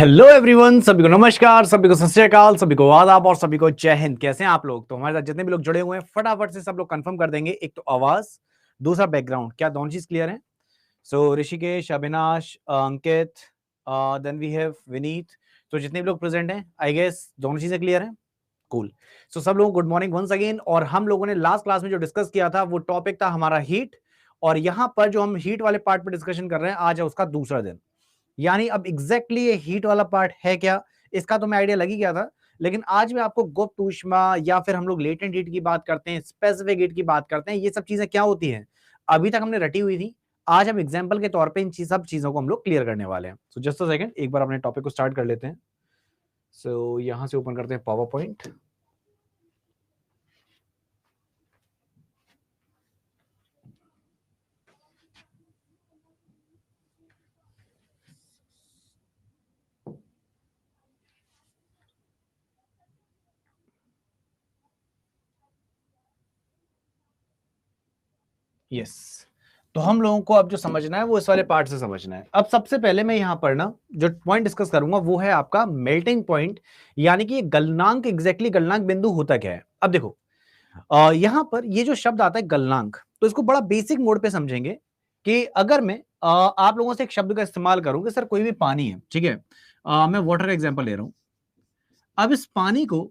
Hello everyone, सभी को नमस्कार, सभी को सत श्री अकाल, सभी को आदाब और सभी को जय हिंद। कैसे हैं आप लोग? तो हमारे साथ जितने भी लोग जुड़े हुए हैं फटाफट से सब लोग कंफर्म कर देंगे। एक तो आवाज, दूसरा बैकग्राउंड, क्या दोनों चीज क्लियर है? सो ऋषिकेश, अविनाश, अंकित, देन वी हैव विनीत। तो जितने भी लोग प्रेजेंट हैं, आई गेस दोनों चीजें क्लियर हैं। कूल। सो सब लोगों को गुड मॉर्निंग वंस अगेन। और हम लोगों ने लास्ट क्लास में जो डिस्कस किया था वो टॉपिक था हमारा हीट, और यहां पर जो हम हीट वाले पार्ट पर डिस्कशन कर रहे हैं, आज है उसका दूसरा दिन। यानी अब एग्जैक्टली ये हीट वाला पार्ट है क्या, इसका तो मैं आइडिया लग ही गया था। लेकिन आज मैं आपको गुप्त ऊष्मा या फिर हम लोग लेटेंट हीट की बात करते हैं, स्पेसिफिक हीट की बात करते हैं, ये सब चीजें क्या होती हैं अभी तक हमने रटी हुई थी। आज हम एग्जाम्पल के तौर पे इन सब चीजों को हम लोग क्लियर करने वाले हैं। सो जस्ट अ सेकंड, एक बार अपने टॉपिक को स्टार्ट कर लेते हैं। सो यहां से ओपन करते हैं पावर पॉइंट। यस, तो हम लोगों को अब जो समझना है वो इस वाले पार्ट से समझना है। अब सबसे पहले मैं यहां पर ना जो पॉइंट डिस्कस करूंगा वो है आपका मेल्टिंग पॉइंट, यानी कि गलनांक। एग्जैक्टली गलनांक बिंदु होता क्या है? अब देखो, यहां पर ये जो शब्द आता है गलनांक, तो इसको बड़ा बेसिक मोड पे समझेंगे कि अगर मैं आप लोगों से एक शब्द का इस्तेमाल करूं कि सर कोई भी पानी है, ठीक है, मैं वाटर का एग्जांपल ले रहा हूं। अब इस पानी को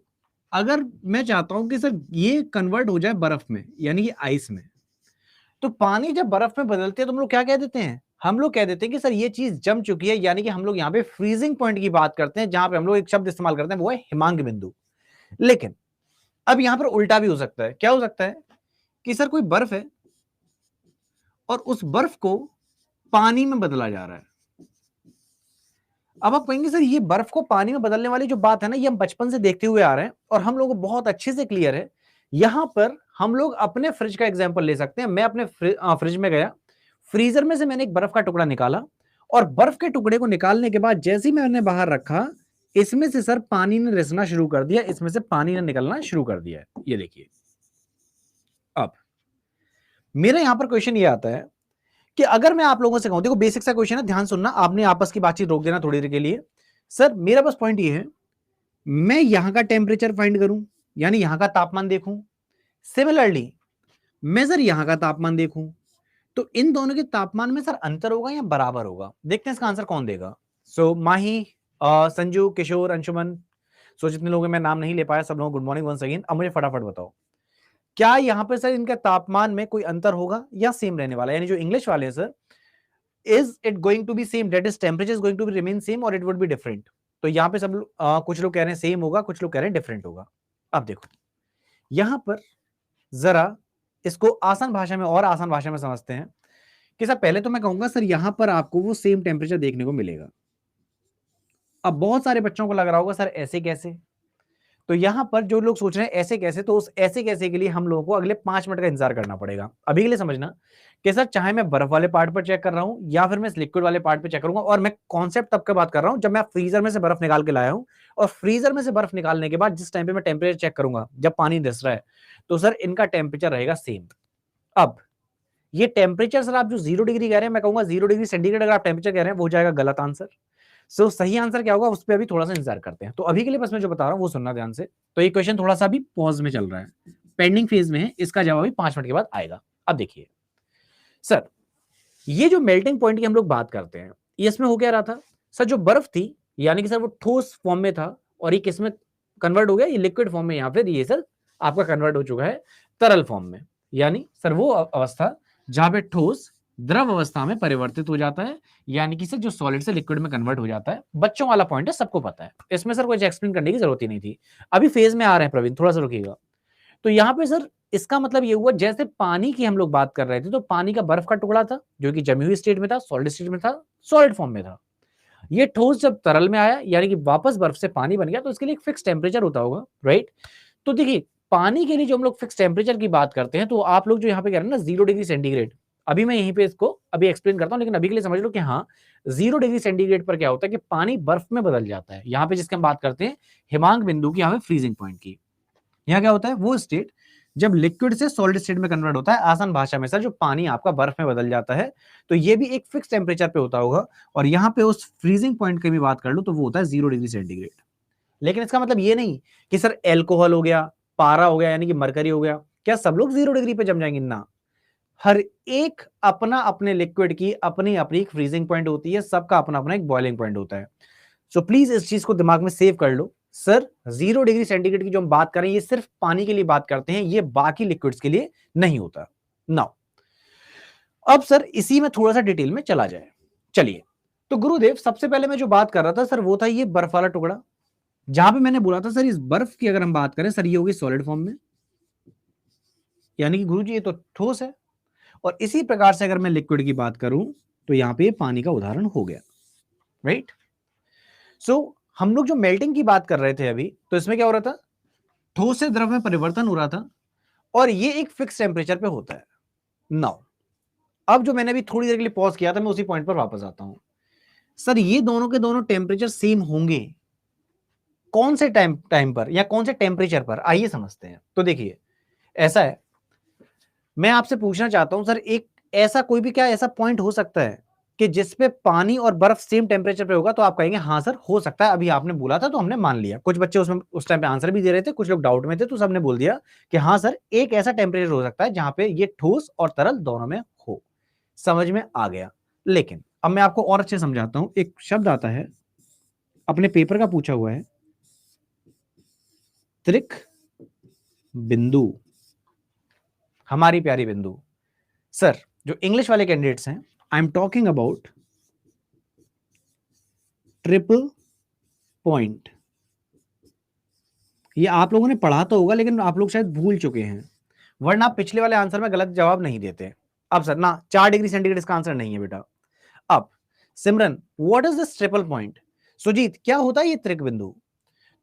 अगर मैं चाहता हूं कि सर ये कन्वर्ट हो जाए बर्फ में, यानी कि आइस में, तो पानी जब बर्फ में बदलते हैं तो हम लोग क्या कह देते हैं? हम लोग कह देते हैं कि सर ये चीज जम चुकी है, यानी कि हम लोग यहाँ पे फ्रीजिंग पॉइंट की बात करते हैं, जहां पे हम लोग एक शब्द इस्तेमाल करते हैं वो है हिमांक बिंदु। लेकिन अब यहां पर उल्टा भी हो सकता है। क्या हो सकता है कि सर कोई बर्फ है और उस बर्फ को पानी में बदला जा रहा है। अब आप कहेंगे सर ये बर्फ को पानी में बदलने वाली जो बात है ना, ये हम बचपन से देखते हुए आ रहे हैं और हम लोगों को बहुत अच्छे से क्लियर है। यहां पर हम लोग अपने फ्रिज का एग्जांपल ले सकते हैं। मैं अपने फ्रिज में गया, फ्रीजर में से मैंने एक बर्फ का टुकड़ा निकाला, और बर्फ के टुकड़े को निकालने के बाद जैसे ही मैंने बाहर रखा, इसमें से सर पानी ने रिसना शुरू कर दिया, इसमें से पानी ने निकलना शुरू कर दिया है। ये देखिए। अब मेरा यहां पर क्वेश्चन ये आता है कि अगर मैं आप लोगों से कहूं, देखो बेसिक सा क्वेश्चन है, ध्यान सुनना, आपने आपस की बातचीत रोक देना थोड़ी देर के लिए। सर मेरा बस पॉइंट ये है, मैं यहां का टेम्परेचर फाइंड करूं, यानी यहां का तापमान देखूं। सिमिलरली मैं सर यहां का तापमान देखूं, तो इन दोनों के तापमान में सर अंतर होगा या बराबर होगा? देखते हैं इसका आंसर कौन देगा। सो माही, संजू, किशोर, अंशुमन, सो जितने लोग मैं नाम नहीं ले पाया, सब लोगों गुड मॉर्निंग वंस अगेन। अब मुझे फटाफट बताओ, क्या यहां पर सर इनका तापमान में कोई अंतर होगा या सेम रहने वाला है? यानी जो इंग्लिश वाले हैं sir, is it going to be same, that is temperature is going to be remain same और इट वुड बी डिफरेंट? तो यहां पे सब कुछ लोग कह रहे हैं सेम होगा, कुछ लोग कह रहे हैं डिफरेंट होगा। अब देखो यहां पर जरा इसको आसान भाषा में और आसान भाषा में समझते हैं कि सर पहले तो मैं कहूंगा सर यहां पर आपको वो सेम टेम्परेचर देखने को मिलेगा। अब बहुत सारे बच्चों को लग रहा होगा सर ऐसे कैसे? तो यहां पर जो लोग सोच रहे हैं ऐसे कैसे, तो उस ऐसे कैसे के लिए हम लोगों को अगले 5 मिनट का इंतजार करना पड़ेगा। अभी के लिए समझना कि सर चाहे मैं बर्फ वाले पार्ट पर चेक कर रहा हूं या फिर मैं इस लिक्विड वाले पार्ट पे चेक करूंगा, और मैं कॉन्सेप्ट तब का बात कर रहा हूं जब मैं फ्रीजर में से बर्फ निकाल के लाया हूं, और फ्रीजर में से बर्फ निकालने के बाद जिस टाइम पे मैं टेम्परेचर चेक करूंगा जब पानी रिस रहा है, तो सर इनका टेम्परेचर रहेगा सेम। अब ये टेम्परेचर सर आप जो 0 डिग्री कह रहे हैं, मैं कहूंगा 0 डिग्री सेंटीग्रेड अगर आप टेम्परेचर कह रहे हैं वो हो जाएगा गलत आंसर। सो सही आंसर क्या होगा उस पर अभी थोड़ा सा इंतजार करते हैं। तो अभी के लिए बस मैं जो बता रहा हूं वो सुनना ध्यान से। तो ये क्वेश्चन थोड़ा सा अभी पॉज में चल रहा है, पेंडिंग फेज में है, इसका जवाब अभी 5 मिनट के बाद आएगा। अब देखिए सर, ये जो मेल्टिंग पॉइंट की हम लोग बात करते हैं, इसमें हो क्या रहा था सर, जो बर्फ थी यानी कि सर वो ठोस फॉर्म में था, और ये किस में कन्वर्ट हो गया? ये लिक्विड फॉर्म में, यहाँ पे ये सर आपका कन्वर्ट हो चुका है तरल फॉर्म में। यानी सर वो अवस्था जहां पे ठोस द्रव अवस्था में परिवर्तित हो जाता है, यानी कि सर जो सॉलिड से लिक्विड में कन्वर्ट हो जाता है। बच्चों वाला पॉइंट है, सबको पता है, इसमें सर कुछ एक्सप्लेन करने की जरूरत ही नहीं थी। अभी फेज में आ रहे हैं प्रवीण, थोड़ा सा रुकिएगा। तो यहाँ पे सर इसका मतलब ये हुआ, जैसे पानी की हम लोग बात कर रहे थे, तो पानी का बर्फ का टुकड़ा था जो कि जमी हुई स्टेट में था, सॉलिड स्टेट में था, सॉलिड फॉर्म में था। ये ठोस जब तरल में आया, यानी कि वापस बर्फ से पानी बन गया, तो इसके लिए एक फिक्स टेम्परेचर होता होगा, राइट? तो देखिए पानी के लिए जो हम लोग फिक्स टेम्परेचर की बात करते हैं, तो आप लोग जो यहाँ पे कह रहे हैं ना 0 डिग्री सेंटीग्रेड, अभी मैं यहीं पे इसको अभी एक्सप्लेन करता हूं, लेकिन अभी के लिए समझ लो कि हाँ 0 डिग्री सेंटीग्रेड पर क्या होता है कि पानी बर्फ में बदल जाता है। यहाँ पे जिसकी हम बात करते हैं हिमांक बिंदु की, यहाँ पे फ्रीजिंग पॉइंट की, यहाँ क्या होता है वो स्टेट जब लिक्विड से सॉलिड स्टेट में कन्वर्ट होता है, आसान भाषा में सर जो पानी आपका बर्फ में बदल जाता है, तो ये भी एक फिक्स टेम्परेचर पे होता होगा। और यहाँ पे उस फ्रीजिंग पॉइंट की भी बात कर लो तो वो होता है 0 डिग्री सेंटीग्रेड। लेकिन इसका मतलब ये नहीं कि सर एल्कोहल हो गया, पारा हो गया, यानी कि मरकरी हो गया, क्या सब लोग 0 डिग्री पे जम जाएंगे? ना, हर एक अपना अपने लिक्विड की अपनी अपनी एक फ्रीजिंग पॉइंट होती है, सबका अपना अपना एक बॉइलिंग पॉइंट होता है। सो प्लीज इस चीज को दिमाग में सेव कर लो। सर 0 डिग्री सेंटीग्रेड की जो हम बात कर रहे हैं ये सिर्फ पानी के लिए बात करते हैं, ये बाकी लिक्विड्स के लिए नहीं होता। नाउ अब सर इसी में थोड़ा सा डिटेल में चला जाए। चलिए, तो गुरुदेव सबसे पहले मैं जो बात कर रहा था सर वो था ये बर्फ वाला टुकड़ा, जहां पे मैंने बोला था सर इस बर्फ की अगर हम बात करें सर ये होगी सॉलिड फॉर्म में, यानी कि गुरुजी ये तो ठोस है। और इसी प्रकार से अगर मैं लिक्विड की बात करूं तो यहां पे पानी का उदाहरण हो गया, राइट। सो हम लोग जो मेल्टिंग की बात कर रहे थे अभी, तो इसमें क्या हो रहा था, ठोस से द्रव में परिवर्तन हो रहा था और ये एक फिक्स टेम्परेचर पे होता है। नाउ अब जो मैंने अभी थोड़ी देर के लिए पॉज किया था, मैं उसी पॉइंट पर वापस आता हूं। सर ये दोनों के दोनों टेम्परेचर सेम होंगे कौन से टाइम पर या कौन से टेम्परेचर पर, आइए समझते हैं। तो देखिए ऐसा है, मैं आपसे पूछना चाहता हूं सर एक ऐसा कोई भी क्या ऐसा पॉइंट हो सकता है कि जिसपे पानी और बर्फ सेम टेम्परेचर पे होगा? तो आप कहेंगे हाँ सर हो सकता है, अभी आपने बोला था तो हमने मान लिया। कुछ बच्चे उसमें उस टाइम पे आंसर भी दे रहे थे, कुछ लोग डाउट में थे, तो सबने बोल दिया कि हाँ सर एक ऐसा टेम्परेचर हो सकता है जहां पे ये ठोस और तरल दोनों में हो। समझ में आ गया। लेकिन अब मैं आपको और अच्छे समझाता हूं। एक शब्द आता है, अपने पेपर का पूछा हुआ है, त्रिक बिंदु। हमारी प्यारी बिंदु। सर जो इंग्लिश वाले कैंडिडेट्स हैं, I am talking about triple point. ये आप लोगों ने पढ़ा तो होगा लेकिन आप लोग शायद भूल चुके हैं, वरना आप पिछले वाले आंसर में गलत जवाब नहीं देते। अब सर ना 4 डिग्री सेंटीग्रेड इसका आंसर नहीं है बेटा। अब Simran what is this triple point? Sujeet क्या होता है ये त्रिक बिंदु?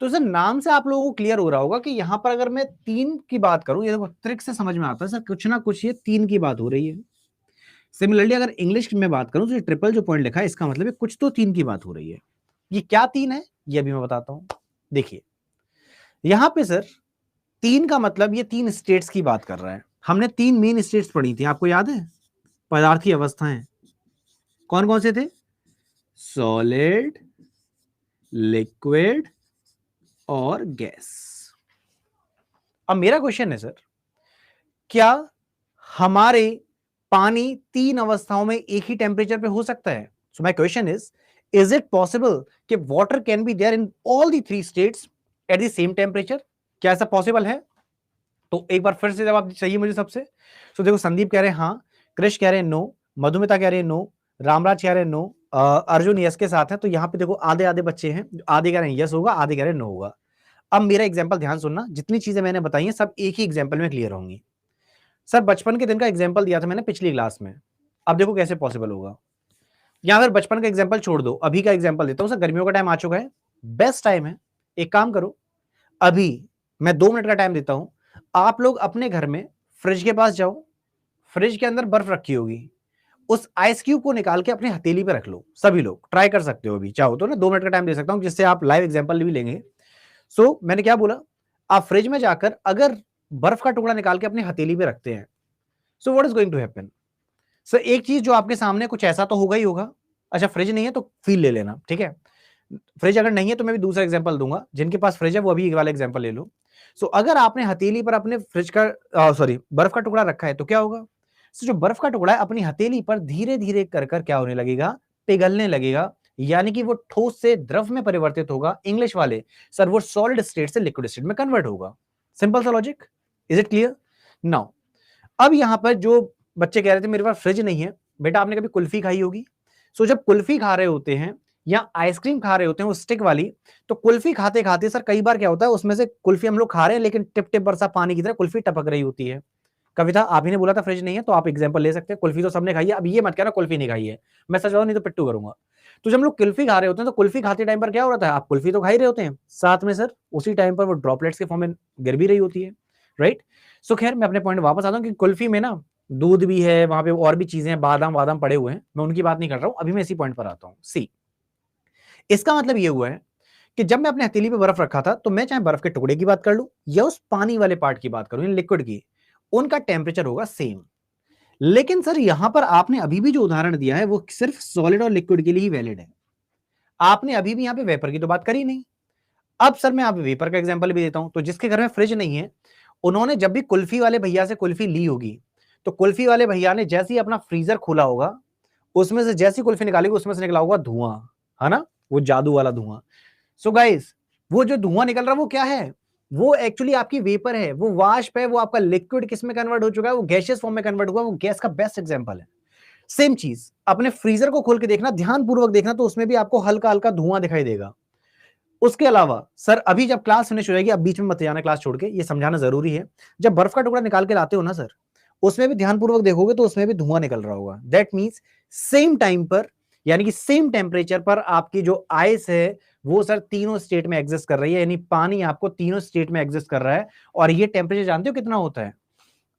तो सर नाम से आप लोगों को क्लियर हो रहा होगा कि यहां पर अगर मैं 3 की बात करूं, ये देखो त्रिक से समझ में आता है सर कुछ ना कुछ ये 3 की बात हो रही है। सिमिलरली अगर इंग्लिश में बात करूं तो ये ट्रिपल जो पॉइंट लिखा है इसका मतलब है कुछ तो 3 की बात हो रही है। ये क्या 3 है ये अभी मैं बताता हूं। देखिए यहां पे सर 3 का मतलब ये 3 स्टेट्स की बात कर रहा है। हमने 3 मेन स्टेट्स पढ़ी थी, आपको याद है? पदार्थ की अवस्थाएं कौन कौन से थे? सॉलिड, लिक्विड और गैस। अब मेरा क्वेश्चन है सर, क्या हमारे पानी 3 अवस्थाओं में एक ही टेम्परेचर पे हो सकता है? So my question is it possible कि water can be there in all the 3 states at the same temperature? क्या ऐसा पॉसिबल है? तो एक बार फिर से जवाब चाहिए मुझे सबसे। तो देखो संदीप कह रहे हैं हाँ, कृष कह रहे हैं नो, मधुमिता कह रहे हैं नो, रामराज कह रहे हैं नो, अर्जुन यस के साथ है। तो यहाँ पे देखो आधे आधे बच्चे हैं, आधे कह रहे हैं यस होगा, आधे कह रहे हैं नो होगा। अब मेरा एग्जाम्पल ध्यान सुनना, जितनी चीजें मैंने बताई हैं सब एक ही एग्जाम्पल में क्लियर होंगी। सर बचपन के दिन का एग्जाम्पल दिया था मैंने पिछली क्लास में, अब देखो कैसे पॉसिबल होगा। या फिर बचपन का एग्जाम्पल छोड़ दो, अभी का एग्जाम्पल देता हूं सर। गर्मियों का टाइम आ चुका है, बेस्ट टाइम है। एक काम करो, अभी मैं 2 मिनट का टाइम देता हूं, आप लोग अपने घर में फ्रिज के पास जाओ, फ्रिज के अंदर बर्फ रखी होगी, उस आइस क्यूब को निकाल के अपनी हथेली पे रख लो। सभी लोग ट्राई कर सकते हो, अभी चाहो तो ना 2 मिनट का टाइम दे सकता हूं जिससे आप लाइव एग्जाम्पल भी लेंगे। सो मैंने क्या बोला, आप फ्रिज में जाकर अगर बर्फ का टुकड़ा निकाल के अपनी हथेली पे रखते हैं, so what is going to happen? Sir एक चीज जो आपके सामने कुछ ऐसा तो होगा ही होगा। अच्छा फ्रिज नहीं है तो फील ले लेना, ठीक है। फ्रिज अगर नहीं है तो मैं भी दूसरा एग्जांपल दूंगा, जिनके पास फ्रिज है वो अभी वाला एग्जांपल ले लो। सो अगर आपने हथेली पर अपने फ्रिज का सॉरी बर्फ का टुकड़ा रखा है तो क्या होगा? जो बर्फ का टुकड़ा है अपनी हथेली पर धीरे धीरे कर कर क्या होने लगेगा? पिघलने लगेगा, यानी कि वो ठोस से द्रव में परिवर्तित होगा। इंग्लिश वाले सर वो सॉलिड स्टेट से लिक्विड स्टेट में कन्वर्ट होगा। सिंपल सा logic, is it clear? Now अब यहां पर जो बच्चे कह रहे थे मेरे पास फ्रिज नहीं है, बेटा आपने कभी कुल्फी खाई होगी। सो जब कुल्फी खा रहे होते हैं या आइसक्रीम खा रहे होते हैं वो स्टिक वाली, तो कुल्फी खाते खाते सर कई बार क्या होता है उसमें से कुल्फी हम लोग खा रहे हैं लेकिन टिप टिप बरसा पानी की तरह कुल्फी टपक रही होती है। कविता आप ही ने बोला था फ्रिज नहीं है, तो आप एग्जांपल ले सकते हैं। कुल्फी तो सबने खाई है, अब ये मत कहना कुल्फी नहीं खाई है, मैं सच बताऊं नहीं तो पिट्टू करूंगा। तो जब हम लोग कुल्फी खा रहे होते हैं तो कुल्फी खाते टाइम पर क्या हो रहा है, आप कुल्फी तो खा ही रहे होते हैं, साथ में सर उसी टाइम पर वो ड्रॉपलेट्स के फॉर्म में गिर भी रही होती है, राइट। सो खैर मैं अपने पॉइंट वापस आता हूं कि कुल्फी में ना दूध भी है, वहां पे और भी चीजें हैं, बादाम वादाम पड़े हुए हैं, मैं उनकी बात नहीं कर रहा हूं, अभी मैं इसी पॉइंट पर आता हूं। सी इसका मतलब ये हुआ है कि जब मैं अपने हथेली पे बर्फ रखा था तो मैं चाहे बर्फ के टुकड़े की बात कर लूं या उस पानी वाले पार्ट की बात करूं, लिक्विड की, उनका टेम्परेचर होगा सेम। लेकिन सर यहां पर आपने अभी भी जो उदाहरण दिया है वो सिर्फ सॉलिड और लिक्विड के लिए ही वैलिड है, आपने अभी भी यहां पे वेपर की तो बात करी नहीं। अब सर मैं आप वेपर का एग्जांपल भी देता हूं, तो जिसके घर में फ्रिज नहीं है उन्होंने जब भी कुल्फी वाले भैया से कुल्फी ली होगी, तो कुल्फी वाले भैया ने जैसे ही अपना फ्रीजर खोला होगा, उसमें से जैसी कुल्फी निकालेगी उसमें से निकला होगा धुआं, है ना, वो जादू वाला धुआं। सो गाइस, वो जो धुआं निकल रहा है वो क्या है, वो एक्चुअली आपकी वेपर है, वो वाष्प है, वो आपका लिक्विड किस में कन्वर्ट हो चुका है, वो गैसियस फॉर्म में कन्वर्ट हुआ, वो गैस का बेस्ट एग्जांपल है। सेम चीज अपने फ्रीजर को खोल के देखना, ध्यानपूर्वक देखना, तो उसमें भी आपको हल्का हल्का धुआं दिखाई देगा। उसके अलावा सर अभी जब क्लास फिनिश हो जाएगी, अब बीच में मत जाना क्लास छोड़ के, ये समझाना जरूरी है, जब बर्फ का टुकड़ा निकाल के लाते हो ना सर, उसमें भी ध्यानपूर्वक देखोगे तो उसमें भी धुआं निकल रहा होगा। दैट मीन्स सेम टाइम पर, यानी कि सेम टेम्परेचर पर आपकी जो आइस है वो सर तीनों स्टेट में एग्जिस्ट कर रही है, यानी पानी आपको तीनों स्टेट में एग्जिस्ट कर रहा है। और ये टेम्परेचर जानते हो कितना होता है?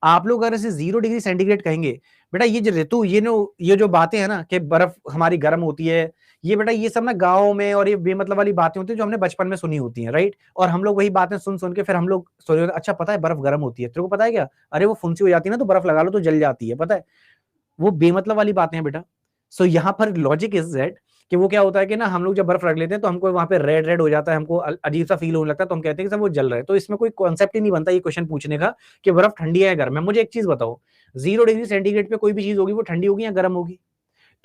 आप लोग अगर इसे 0 डिग्री सेंटीग्रेड कहेंगे, बेटा ये जो ऋतु, ये जो बातें हैं ना कि बर्फ हमारी गर्म होती है, ये बेटा ये सब ना गाँव में और ये बेमतलब वाली बातें होती है जो हमने बचपन में सुनी होती हैं, राइट? और हम लोग वही बातें सुन सुन के फिर हम लोग सोचे अच्छा पता है बर्फ गर्म होती है, तेरे को पता है क्या? अरे वो फुंसी हो जाती है ना तो बर्फ लगा लो तो जल जाती है, पता है? वो बेमतलब वाली बातें हैं बेटा। सो यहाँ पर लॉजिक इज दैट कि वो क्या होता है कि ना हम लोग जब बर्फ रख लेते हैं तो हमको वहां पे रेड रेड हो जाता है, हमको अजीब सा फील होने लगता है, तो हम कहते हैं कि सर वो जल रहा है। तो इसमें कोई कॉन्सेप्ट ही नहीं बनता ये क्वेश्चन पूछने का कि बर्फ ठंडी है या गर्म है। मुझे एक चीज बताओ, 0 डिग्री सेंटीग्रेड पे कोई भी चीज होगी वो ठंडी होगी या गर्म होगी?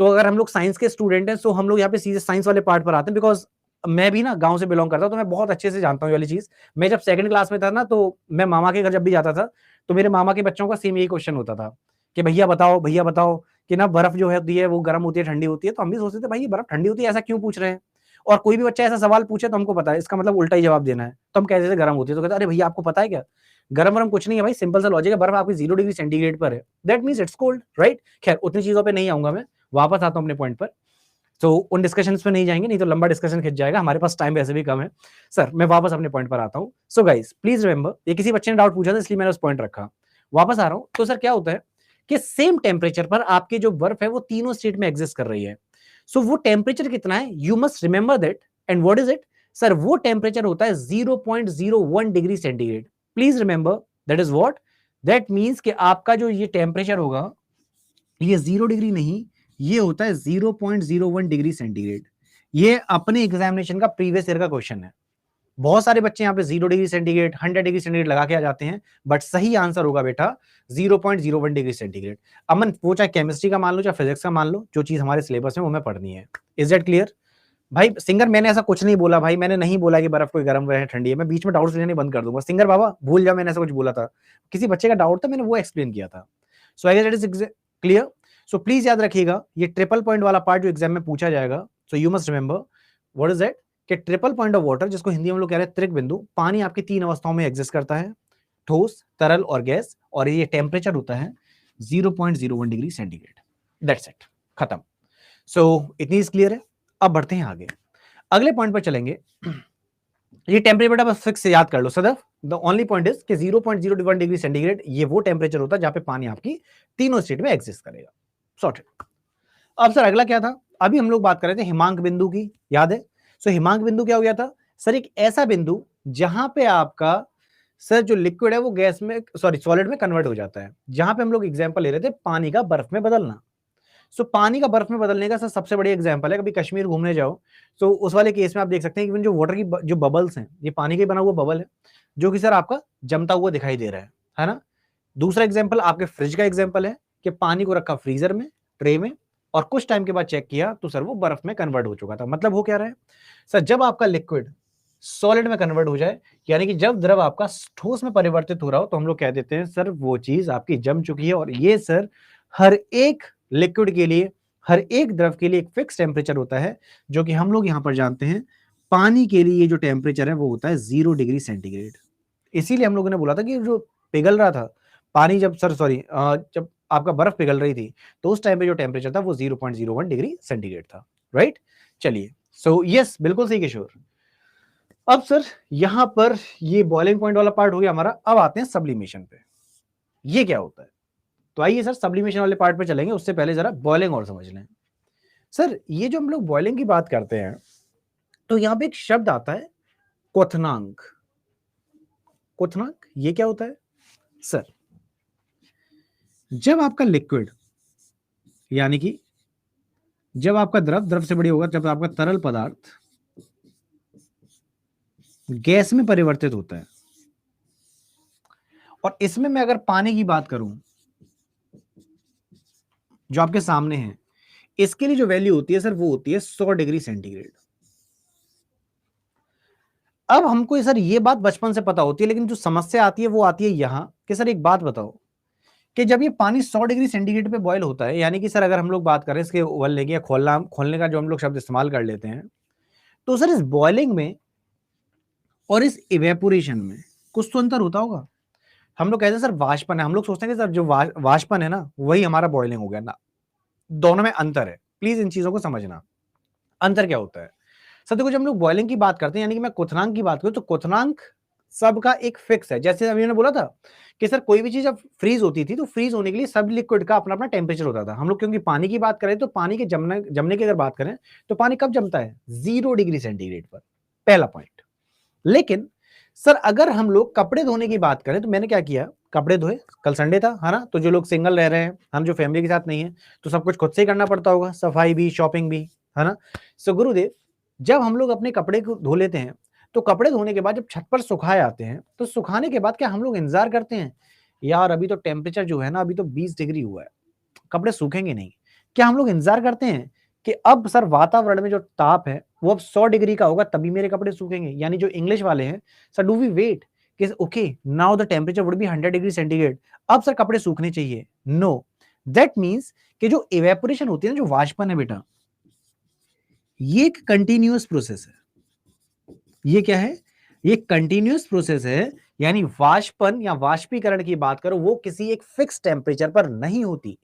तो अगर हम लोग साइंस के स्टूडेंट हैं तो हम लोग यहाँ पे सीधे साइंस वाले पार्ट पर आते हैं, बिकॉज मैं भी ना गांव से बिलोंग करता हूँ, तो मैं बहुत अच्छे से जानता हूँ ये वाली चीज। मैं जब सेकंड क्लास में था ना, तो मैं मामा के घर जब भी जाता था, तो मेरे मामा के बच्चों का सेम यही क्वेश्चन होता था कि भैया बताओ कि ना बर्फ जो होती है वो गर्म होती है ठंडी होती है? तो हम भी सोचते थे भाई ये बर्फ ठंडी होती है, ऐसा क्यों पूछ रहे हैं? और कोई भी बच्चा ऐसा सवाल पूछे तो हमको पता है इसका मतलब उल्टा ही जवाब देना है, तो हम कहते थे गर्म होती है। तो कहते अरे भैया आपको पता है क्या, गर्म वरम कुछ नहीं है भाई, सिंपल सा लॉजिक है, बर्फ आपकी 0 डिग्री सेंटीग्रेड पर है, that means it's cold, right? खैर उतनी चीजों पर नहीं आऊंगा मैं, वापस आता हूं अपने पॉइंट पर। तो उन डिस्कशन पे नहीं जाएंगे, नहीं तो लंबा डिस्कशन खिंच जाएगा, हमारे पास टाइम वैसे भी कम है। सर मैं वापस अपने पॉइंट पर आता हूँ। सो गाइस प्लीज रिमेंबर, ये किसी बच्चे ने डाउट पूछा था इसलिए मैंने उस पॉइंट रखा। वापस आ रहा हूँ। तो सर क्या होता है कि सेम टेम्परेचर पर आपकी जो बर्फ है वो तीनों स्टेट में एग्जिस्ट कर रही है। सो वो टेम्परेचर कितना है, you must remember that. And what is it? Sir वो टेम्परेचर होता है 0.01 degree centigrade. Please remember that is what, that means कि आपका जो ये टेम्परेचर होगा ये 0 डिग्री नहीं, ये होता है 0.01 डिग्री सेंटीग्रेड। ये अपने एग्जामिनेशन का प्रीवियस ईयर का क्वेश्चन है। बहुत सारे बच्चे यहाँ पे 0 डिग्री सेंटीग्रेड 100 डिग्री सेंटीग्रेड लगा के आ जाते हैं, बट सही आंसर होगा बेटा 0.01 डिग्री सेंटीग्रेड। अमन वो चाहे केमिस्ट्री का मान लो चाहे फिजिक्स का मान लो, जो चीज हमारे सिलेबस में वो हमें पढ़नी है। Is that clear? भाई सिंगर मैंने ऐसा कुछ नहीं बोला भाई, मैंने नहीं बोला कि बर्फ कोई गर्म है ठंडी है, मैं बीच में डाउट्स लेने बंद कर दूंगा। सिंगर बाबा भूल जाओ मैंने ऐसा कुछ बोला था, किसी बच्चे का डाउट था मैंने वो एक्सप्लेन किया था। So I guess it is clear. So please याद रखिएगा ये ट्रिपल पॉइंट वाला पार्ट जो एग्जाम में पूछा जाएगा, so you must remember what is that कि ट्रिपल पॉइंट ऑफ वाटर, जिसको हिंदी में हम लोग कह रहे हैं त्रिक बिंदु, पानी आपकी तीन अवस्थाओं में एग्जिस्ट करता है, ठोस तरल और गैस, और ये टेम्परेचर होता है 0.01 डिग्री सेंटीग्रेड। दैट्स इट, खत्म। सो इतनी क्लियर है। अब बढ़ते हैं आगे, अगले पॉइंट पर चलेंगे। ये टेम्परेचर बस फिक्स से याद कर लो Sadaf, the only point is कि 0.01 डिग्री सेंटीग्रेड ये वो टेम्परेचर होता है जहां पे पानी आपकी तीनों स्टेट में एग्जिस्ट करेगा। सॉर्टेड। अब सर अगला क्या था, अभी हम लोग बात कर रहे थे हिमांक बिंदु की, याद है? सो हिमांक बिंदु क्या हो गया था सर, एक ऐसा बिंदु जहां पे आपका सर जो लिक्विड है वो गैस में सॉरी सॉलिड में कन्वर्ट हो जाता है, जहां पे हम लोग एग्जांपल ले रहे थे पानी का बर्फ में बदलना। सो पानी का बर्फ में बदलने का सर सबसे बड़ी एग्जांपल है, कभी कश्मीर घूमने जाओ तो उस वाले केस में आप देख सकते हैं कि जो वाटर की जो बबल्स हैं, ये पानी का बना हुआ बबल है जो कि सर आपका जमता हुआ दिखाई दे रहा है ना? दूसरा एग्जांपल आपके फ्रिज का एग्जांपल है कि पानी को रखा फ्रीजर में ट्रे में और कुछ टाइम के बाद चेक किया तो सर वो बर्फ में कन्वर्ट हो चुका था। मतलब हो क्या रहा है सर, जब आपका लिक्विड सॉलिड में कन्वर्ट हो जाए, यानी कि जब द्रव आपका ठोस में परिवर्तित हो रहा हो, तो हम लोग कह देते हैं सर वो चीज आपकी जम चुकी है। और ये सर हर एक लिक्विड के लिए, हर एक द्रव के लिए एक फिक्स टेम्परेचर होता है, जो कि हम लोग यहां पर जानते हैं पानी के लिए जो टेम्परेचर है वो होता है 0 डिग्री सेंटीग्रेड। इसीलिए हम लोगों ने बोला था कि जो पिघल रहा था पानी, जब सर सॉरी जब आपका बर्फ पिघल रही थी तो उस टाइम पे जो टेम्परेचर था वो 0.01 डिग्री सेंटीग्रेड था, राइट? चलिए, सो यस बिल्कुल सही किशोर। अब सर यहां पर ये बॉइलिंग पॉइंट वाला पार्ट हो गया हमारा, अब आते हैं सब्लिमेशन पे। ये क्या होता है? तो आइए सर सब्लिमेशन वाले पार्ट पे चलेंगे, उससे पहले जरा बॉइलिंग और समझ लें। सर ये जो हम लोग बॉइलिंग की बात करते हैं तो यहां पे एक शब्द आता है क्वथनांक। क्वथनांक ये क्या होता है सर? जब आपका लिक्विड यानी कि जब आपका द्रव, द्रव से बड़ी होगा, जब आपका तरल पदार्थ गैस में परिवर्तित होता है, और इसमें मैं अगर पानी की बात करूं जो आपके सामने है, इसके लिए जो वैल्यू होती है सर वो होती है 100 डिग्री सेंटीग्रेड। अब हमको सर ये बात बचपन से पता होती है, लेकिन जो समस्या आती है वो आती है यहां कि सर एक बात बताओ कि जब ये पानी 100 डिग्री सेंटीग्रेड पे बॉयल होता है, यानी कि सर अगर हम लोग बात करें इसके उबलने की या खोलना खोलने का जो हम लोग शब्द इस्तेमाल कर लेते हैं, तो सर इस बॉइलिंग में और इस इवेपोरेशन में कुछ तो अंतर होता होगा। हम लोग कहते हैं सर वाष्पन है, हम लोग सोचते हैं कि सर जो वाष्पन है ना वही हमारा बॉइलिंग हो गया ना, दोनों में अंतर है। प्लीज इन चीजों को समझना, अंतर क्या होता है। सर देखो, जब हम लोग बॉइलिंग की बात करते हैं यानी कि मैं क्वथनांक की बात करूं, तो क्वथनांक सबका एक फिक्स है। जैसे अभी मैंने बोला था कि सर कोई भी चीज जब फ्रीज होती थी तो फ्रीज होने के लिए सब लिक्विड का अपना अपना टेम्परेचर होता था। हम लोग क्योंकि पानी की बात करें तो पानी के जमने की अगर बात करें तो पानी कब जमता है? 0 डिग्री सेंटीग्रेड पर, पहला पॉइंट। लेकिन सर अगर हम लोग कपड़े धोने की बात करें तो मैंने क्या किया, कपड़े धोए, कल संडे था, है ना, तो जो लोग सिंगल रह रहे हैं, हम जो फैमिली के साथ नहीं है, तो सब कुछ खुद से ही करना पड़ता होगा, सफाई भी, शॉपिंग भी, है ना। सो गुरुदेव, जब हम लोग अपने कपड़े को धो लेते हैं तो कपड़े धोने के बाद जब छत पर सुखाए आते हैं तो सुखाने के बाद क्या हम लोग इंतजार करते हैं यार अभी तो टेम्परेचर जो है ना अभी तो 20 डिग्री हुआ है, कपड़े सूखेंगे नहीं? क्या हम लोग इंतजार करते हैं कि अब सर वातावरण में जो ताप है वो अब 100 डिग्री का होगा तभी मेरे कपड़े सूखेंगे? यानी जो इंग्लिश वाले हैं, सर डू वी वेट कि okay now the temperature would be 100 degree centigrade, अब सर कपड़े सूखने चाहिए? नो, दैट मींस कि जो इवेपोरेशन होती है ना, जो वाष्पन है बेटा, ये एक कंटिन्यूअस प्रोसेस है। ये क्या है? ये कंटिन्यूअस प्रोसेस है, यानी वाष्पन या वाष्पीकरण की बात करो वो किसी एक फिक्स टेम्परेचर पर नहीं होती।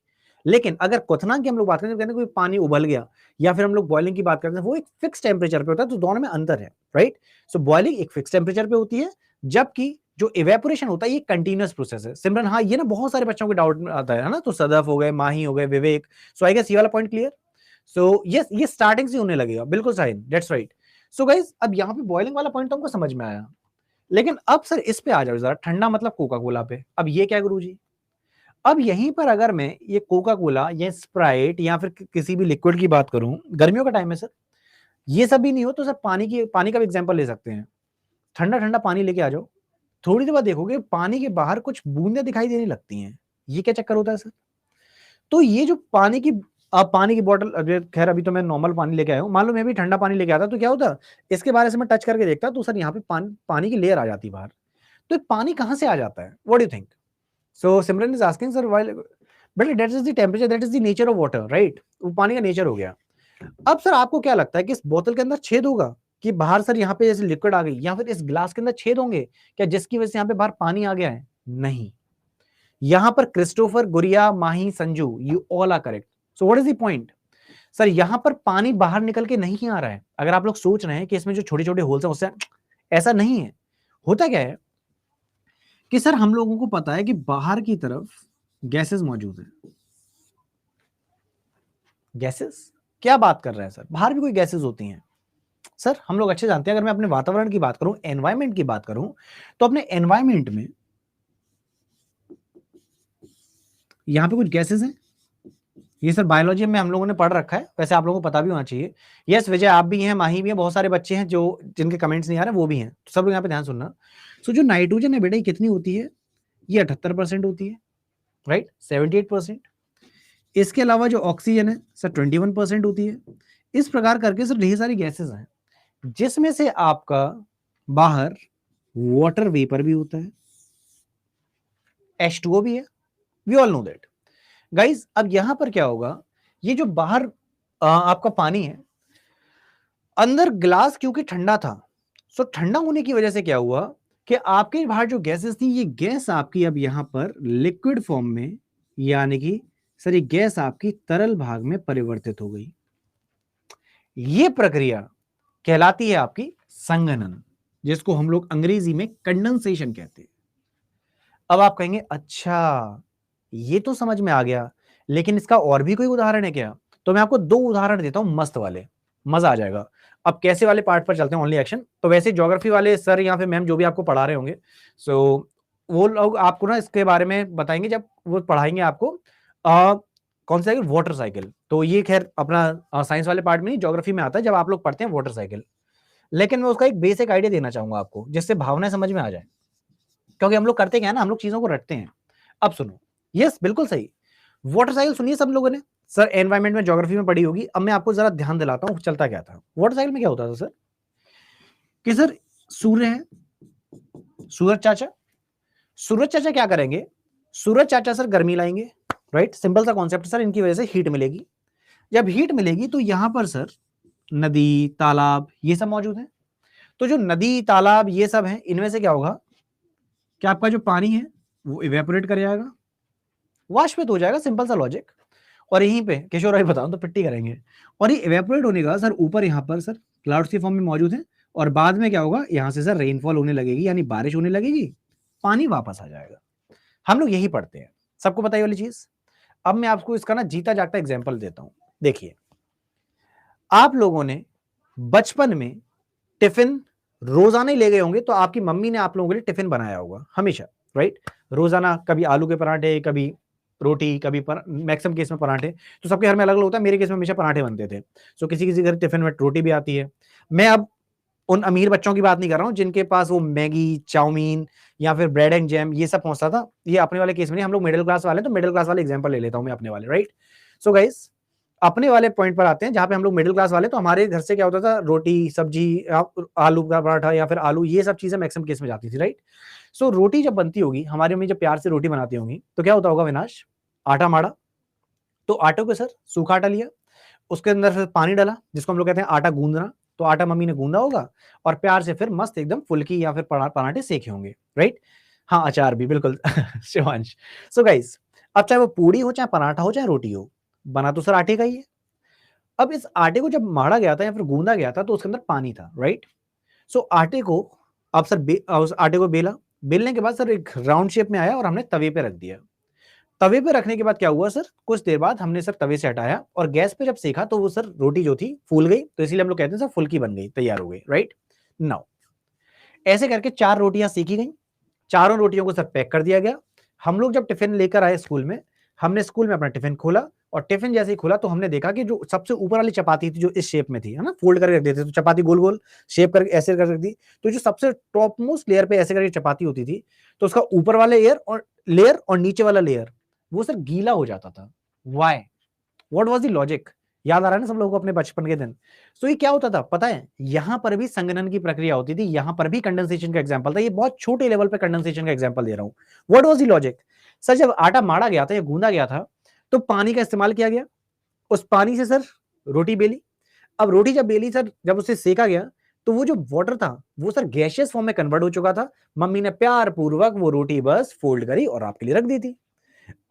लेकिन अगर क्वथनांक की हम लोग बात करें तो कहते हैं कोई पानी उबल गया, या फिर हम लोग बॉइलिंग की बात करते हैं वो एक फिक्स टेम्परेचर पे होता है, तो दोनों में अंतर है, राइट। सो बॉइलिंग एक फिक्स टेम्परेचर पे होती है, जबकि जो इवेपोरेशन होता है ये कंटिन्यूअस प्रोसेस है। सिमरन, हाँ ये ना बहुत सारे बच्चों के डाउट आता है ना, तो सदफ हो गए, माही हो गए, विवेक, सो आई गेस ये वाला पॉइंट क्लियर। सो यस, ये स्टार्टिंग से होने लगेगा, बिल्कुल सही, दैट्स राइट। सो गाइस, अब यहाँ पे बॉइलिंग वाला पॉइंट तो हमको समझ में आया, लेकिन अब सर इस पे आ जाओ जरा, ठंडा मतलब कोका कोला पे। अब ये क्या गुरुजी? अब यहीं पर अगर मैं ये कोका कोला या स्प्राइट या फिर किसी भी लिक्विड की बात करूं, गर्मियों का टाइम है सर, ये सब भी नहीं हो तो सर पानी का भी एग्जांपल ले सकते हैं। ठंडा ठंडा पानी लेके आ जाओ, थोड़ी देर बाद देखोगे पानी के बाहर कुछ बूंदें दिखाई देने लगती हैं। ये क्या चक्कर होता है सर? तो ये जो पानी की बोतल, खैर अभी तो मैं नॉर्मल पानी लेके आया हूं, मान लो मैं भी ठंडा पानी लेके आता तो क्या होता, इसके बारे से मैं टच करके देखता तो सर यहाँ पे पानी की लेयर आ जाती बाहर। तो ये पानी कहां से आ जाता है? What do you think? So Simran is asking sir why, but that is the temperature, that is the nature of water, right, वो पानी का नेचर हो गया। अब सर आपको क्या लगता है कि इस बोतल के अंदर छेद होगा कि बाहर सर यहाँ पे जैसे लिक्विड आ गई, या फिर इस ग्लास के अंदर छेद होंगे क्या जिसकी वजह से यहाँ पे बाहर पानी आ गया है? नहीं। यहां पर Christopher, Gudiya, Mahi, Sanju, you all are correct. So what is the point? Sir यहां पर पानी बाहर निकल के नहीं आ रहा है। अगर आप लोग सोच रहे हैं कि इसमें जो छोटे छोटे होल्स हैं उससे, ऐसा नहीं है। होता क्या है कि सर हम लोगों को पता है कि बाहर की तरफ गैसेस मौजूद है। गैसेस? क्या बात कर रहे हैं सर, बाहर भी कोई गैसेस होती हैं? सर हम लोग अच्छे जानते हैं, अगर मैं अपने वातावरण की बात करूं, एनवायरमेंट की बात करूं, तो अपने एनवायरमेंट में यहां पे कुछ गैसेस हैं। ये सर बायोलॉजी में हम लोगों ने पढ़ रखा है, वैसे आप लोगों को पता भी होना चाहिए। यस विजय, आप भी हैं, माही भी है, बहुत सारे बच्चे हैं जो जिनके कमेंट्स नहीं आ रहे वो भी हैं, तो सब लोग यहाँ पे ध्यान सुनना। सो जो नाइट्रोजन है बेटा, ये कितनी होती है? ये 78% होती है, राइट, 78%। इसके अलावा जो ऑक्सीजन है सर 21% होती है। इस प्रकार करके सर ढेर सारी गैसेस हैं, जिसमें से आपका बाहर वाटर वेपर भी होता है, H2O भी है, we all know that guys. अब यहां पर क्या होगा, ये जो बाहर आपका पानी है, अंदर ग्लास क्योंकि ठंडा था, सो ठंडा होने की वजह से क्या हुआ कि आपके बाहर जो गैसेस थी, ये गैस आपकी अब यहां पर लिक्विड फॉर्म में, यानी कि सर ये गैस आपकी तरल भाग में परिवर्तित हो गई। ये प्रक्रिया कहलाती है आपकी संघनन, जिसको हम लोग अंग्रेजी में कंडेंसेशन कहते हैं। अब आप कहेंगे अच्छा ये तो समझ में आ गया, लेकिन इसका और भी कोई उदाहरण है क्या? तो मैं आपको दो उदाहरण देता हूं मस्त वाले, मजा आ जाएगा। अब कैसे वाले पार्ट पर चलते हैं, ओनली एक्शन। तो वैसे ज्योग्राफी वाले सर या फिर मैम जो भी आपको पढ़ा रहे होंगे, सो वो लोग आपको ना इसके बारे में बताएंगे जब वो पढ़ाएंगे आपको कौन सा साइकिल, वाटर साइकिल। तो ये खैर अपना साइंस वाले पार्ट में नहीं, ज्योग्राफी में आता है जब आप लोग पढ़ते हैं वाटर साइकिल। लेकिन मैं उसका एक बेसिक आइडिया देना चाहूंगा आपको, जिससे भावनाएं समझ में आ जाए, क्योंकि हम लोग करते क्या है ना, हम लोग चीजों को रटते हैं। अब सुनो, यस बिल्कुल सही, वाटर साइकिल सुनिए सब लोगों ने, सर एनवायरमेंट में ज्योग्राफी में पढ़ी होगी। अब मैं आपको जरा ध्यान दिलाता हूँ चलता क्या था। वाटर साइकिल में क्या होता था सर, कि सर सूर्य है, सूरज चाचा क्या करेंगे, सूरज चाचा सर गर्मी लाएंगे, राइट, सिंपल सा कॉन्सेप्ट सर, इनकी वजह से हीट मिलेगी। जब हीट मिलेगी तो यहां पर सर नदी तालाब ये सब मौजूद है। तो जो नदी तालाब ये सब है, इनमें से क्या होगा कि आपका जो पानी है वो इवेपोरेट कर जाएगा, वाष्पित हो जाएगा, सिंपल सा लॉजिक। और यहीं पे किशोर भाई बताओ तो पिट्टी करेंगे। और ये इवेपोरेट होने का सर ऊपर यहाँ पर सर क्लाउड्स की फॉर्म में मौजूद है, और बाद में क्या होगा, यहां से सर रेनफॉल होने लगेगी, यानी बारिश होने लगेगी, पानी वापस आ जाएगा। हम लोग यही पढ़ते हैं, सबको पता है वाली चीज। अब मैं आपको इसका ना जीता जागता एग्जाम्पल देता हूं। देखिए, आप लोगों ने बचपन में टिफिन रोजाना ही ले गए होंगे, तो आपकी मम्मी ने आप लोगों के लिए टिफिन बनाया होगा हमेशा, राइट। रोजाना कभी आलू के पराठे, कभी रोटी, कभी मैक्सिमम केस में पराठे। तो सबके घर में अलग अलग होता है, मेरे केस में हमेशा पराठे बनते थे। सो किसी किसी घर टिफिन में रोटी भी आती है। मैं अब उन अमीर बच्चों की बात नहीं कर रहा हूं जिनके पास वो मैगी, चाउमीन या फिर ब्रेड एंड जैम ये सब पहुंचता था। ये अपने वाले केस में नहीं, हम लोग मिडिल क्लास वाले, तो मिडिल क्लास वाले एग्जांपल ले लेता हूं मैं अपने वाले, राइट। सो गाइस, अपने वाले पॉइंट पर आते हैं जहां पे हम लोग मिडिल क्लास वाले, तो हमारे घर से क्या होता था, रोटी सब्जी, आलू का पराठा या फिर आलू, ये सब चीजें मैक्सिमम केस में जाती थी, राइट। सो रोटी जब बनती होगी, हमारी मम्मी जब प्यार से रोटी बनाती होंगी, तो क्या होता होगा विनाश, आटा माड़ा, तो आटे को सर सूखा आटा लिया, उसके अंदर फिर पानी डाला, जिसको हम लोग कहते हैं आटा गूंदना। तो आटा मम्मी ने गूंदा होगा, और प्यार से फिर मस्त एकदम फुल्की या फिर पराठे सेके होंगे, राइट। हाँ, अचार भी बिल्कुल शिवांश। सो गाइस, अब चाहे वो पूड़ी हो, चाहे पराठा हो, चाहे रोटी हो, बना तो सर आटे का ही है। अब इस आटे को जब माड़ा गया था या फिर गूंदा गया था, तो उसके अंदर पानी था, राइट। सो आटे को अब सर उस आटे को बेला, बेलने के बाद सर एक राउंड शेप में आया, और हमने तवे पे रख दिया। तवे पे रखने के बाद क्या हुआ सर, कुछ देर बाद हमने सर तवे से हटाया, और गैस पे जब सेका, तो वो सर रोटी जो थी फूल गई, तो इसीलिए हम लोग कहते हैं सर फुल्की बन गई, तैयार हो गई, राइट। नाउ ऐसे करके 4 रोटियां सेकी गई, चारों रोटियों को सर पैक कर दिया गया। हम लोग जब टिफिन लेकर आए स्कूल में, हमने स्कूल में अपना टिफिन खोला, और टिफिन जैसे ही खोला तो हमने देखा कि जो सबसे ऊपर वाली चपाती थी, जो इस शेप में थी, है ना, फोल्ड करके रख देते तो चपाती गोल गोल शेप करके ऐसे कर रख दी, तो जो सबसे टॉप मोस्ट लेयर पे ऐसे करके चपाती होती थी, तो उसका ऊपर वाला लेयर और नीचे वाला लेयर वो सर गीला हो जाता था। Why, what was the logic, याद आ रहा है ना सब लोगों को अपने बचपन के दिन। तो ये क्या होता था पता है, यहां पर भी संघनन की प्रक्रिया होती थी, यहां पर भी कंडेंसेशन का एग्जांपल था। ये बहुत छोटे लेवल पे कंडेंसेशन का एग्जांपल दे रहा हूं। What was the logic, sir जब आटा माड़ा गया था या गूंदा गया था, तो पानी का इस्तेमाल किया गया, उस पानी से सर रोटी बेली। अब रोटी जब बेली सर, जब उसे सेका गया, तो वो जो वाटर था वो सर गैशियस फॉर्म में कन्वर्ट हो चुका था। मम्मी ने प्यार पूर्वक वो रोटी बस फोल्ड करी और आपके लिए रख दी थी।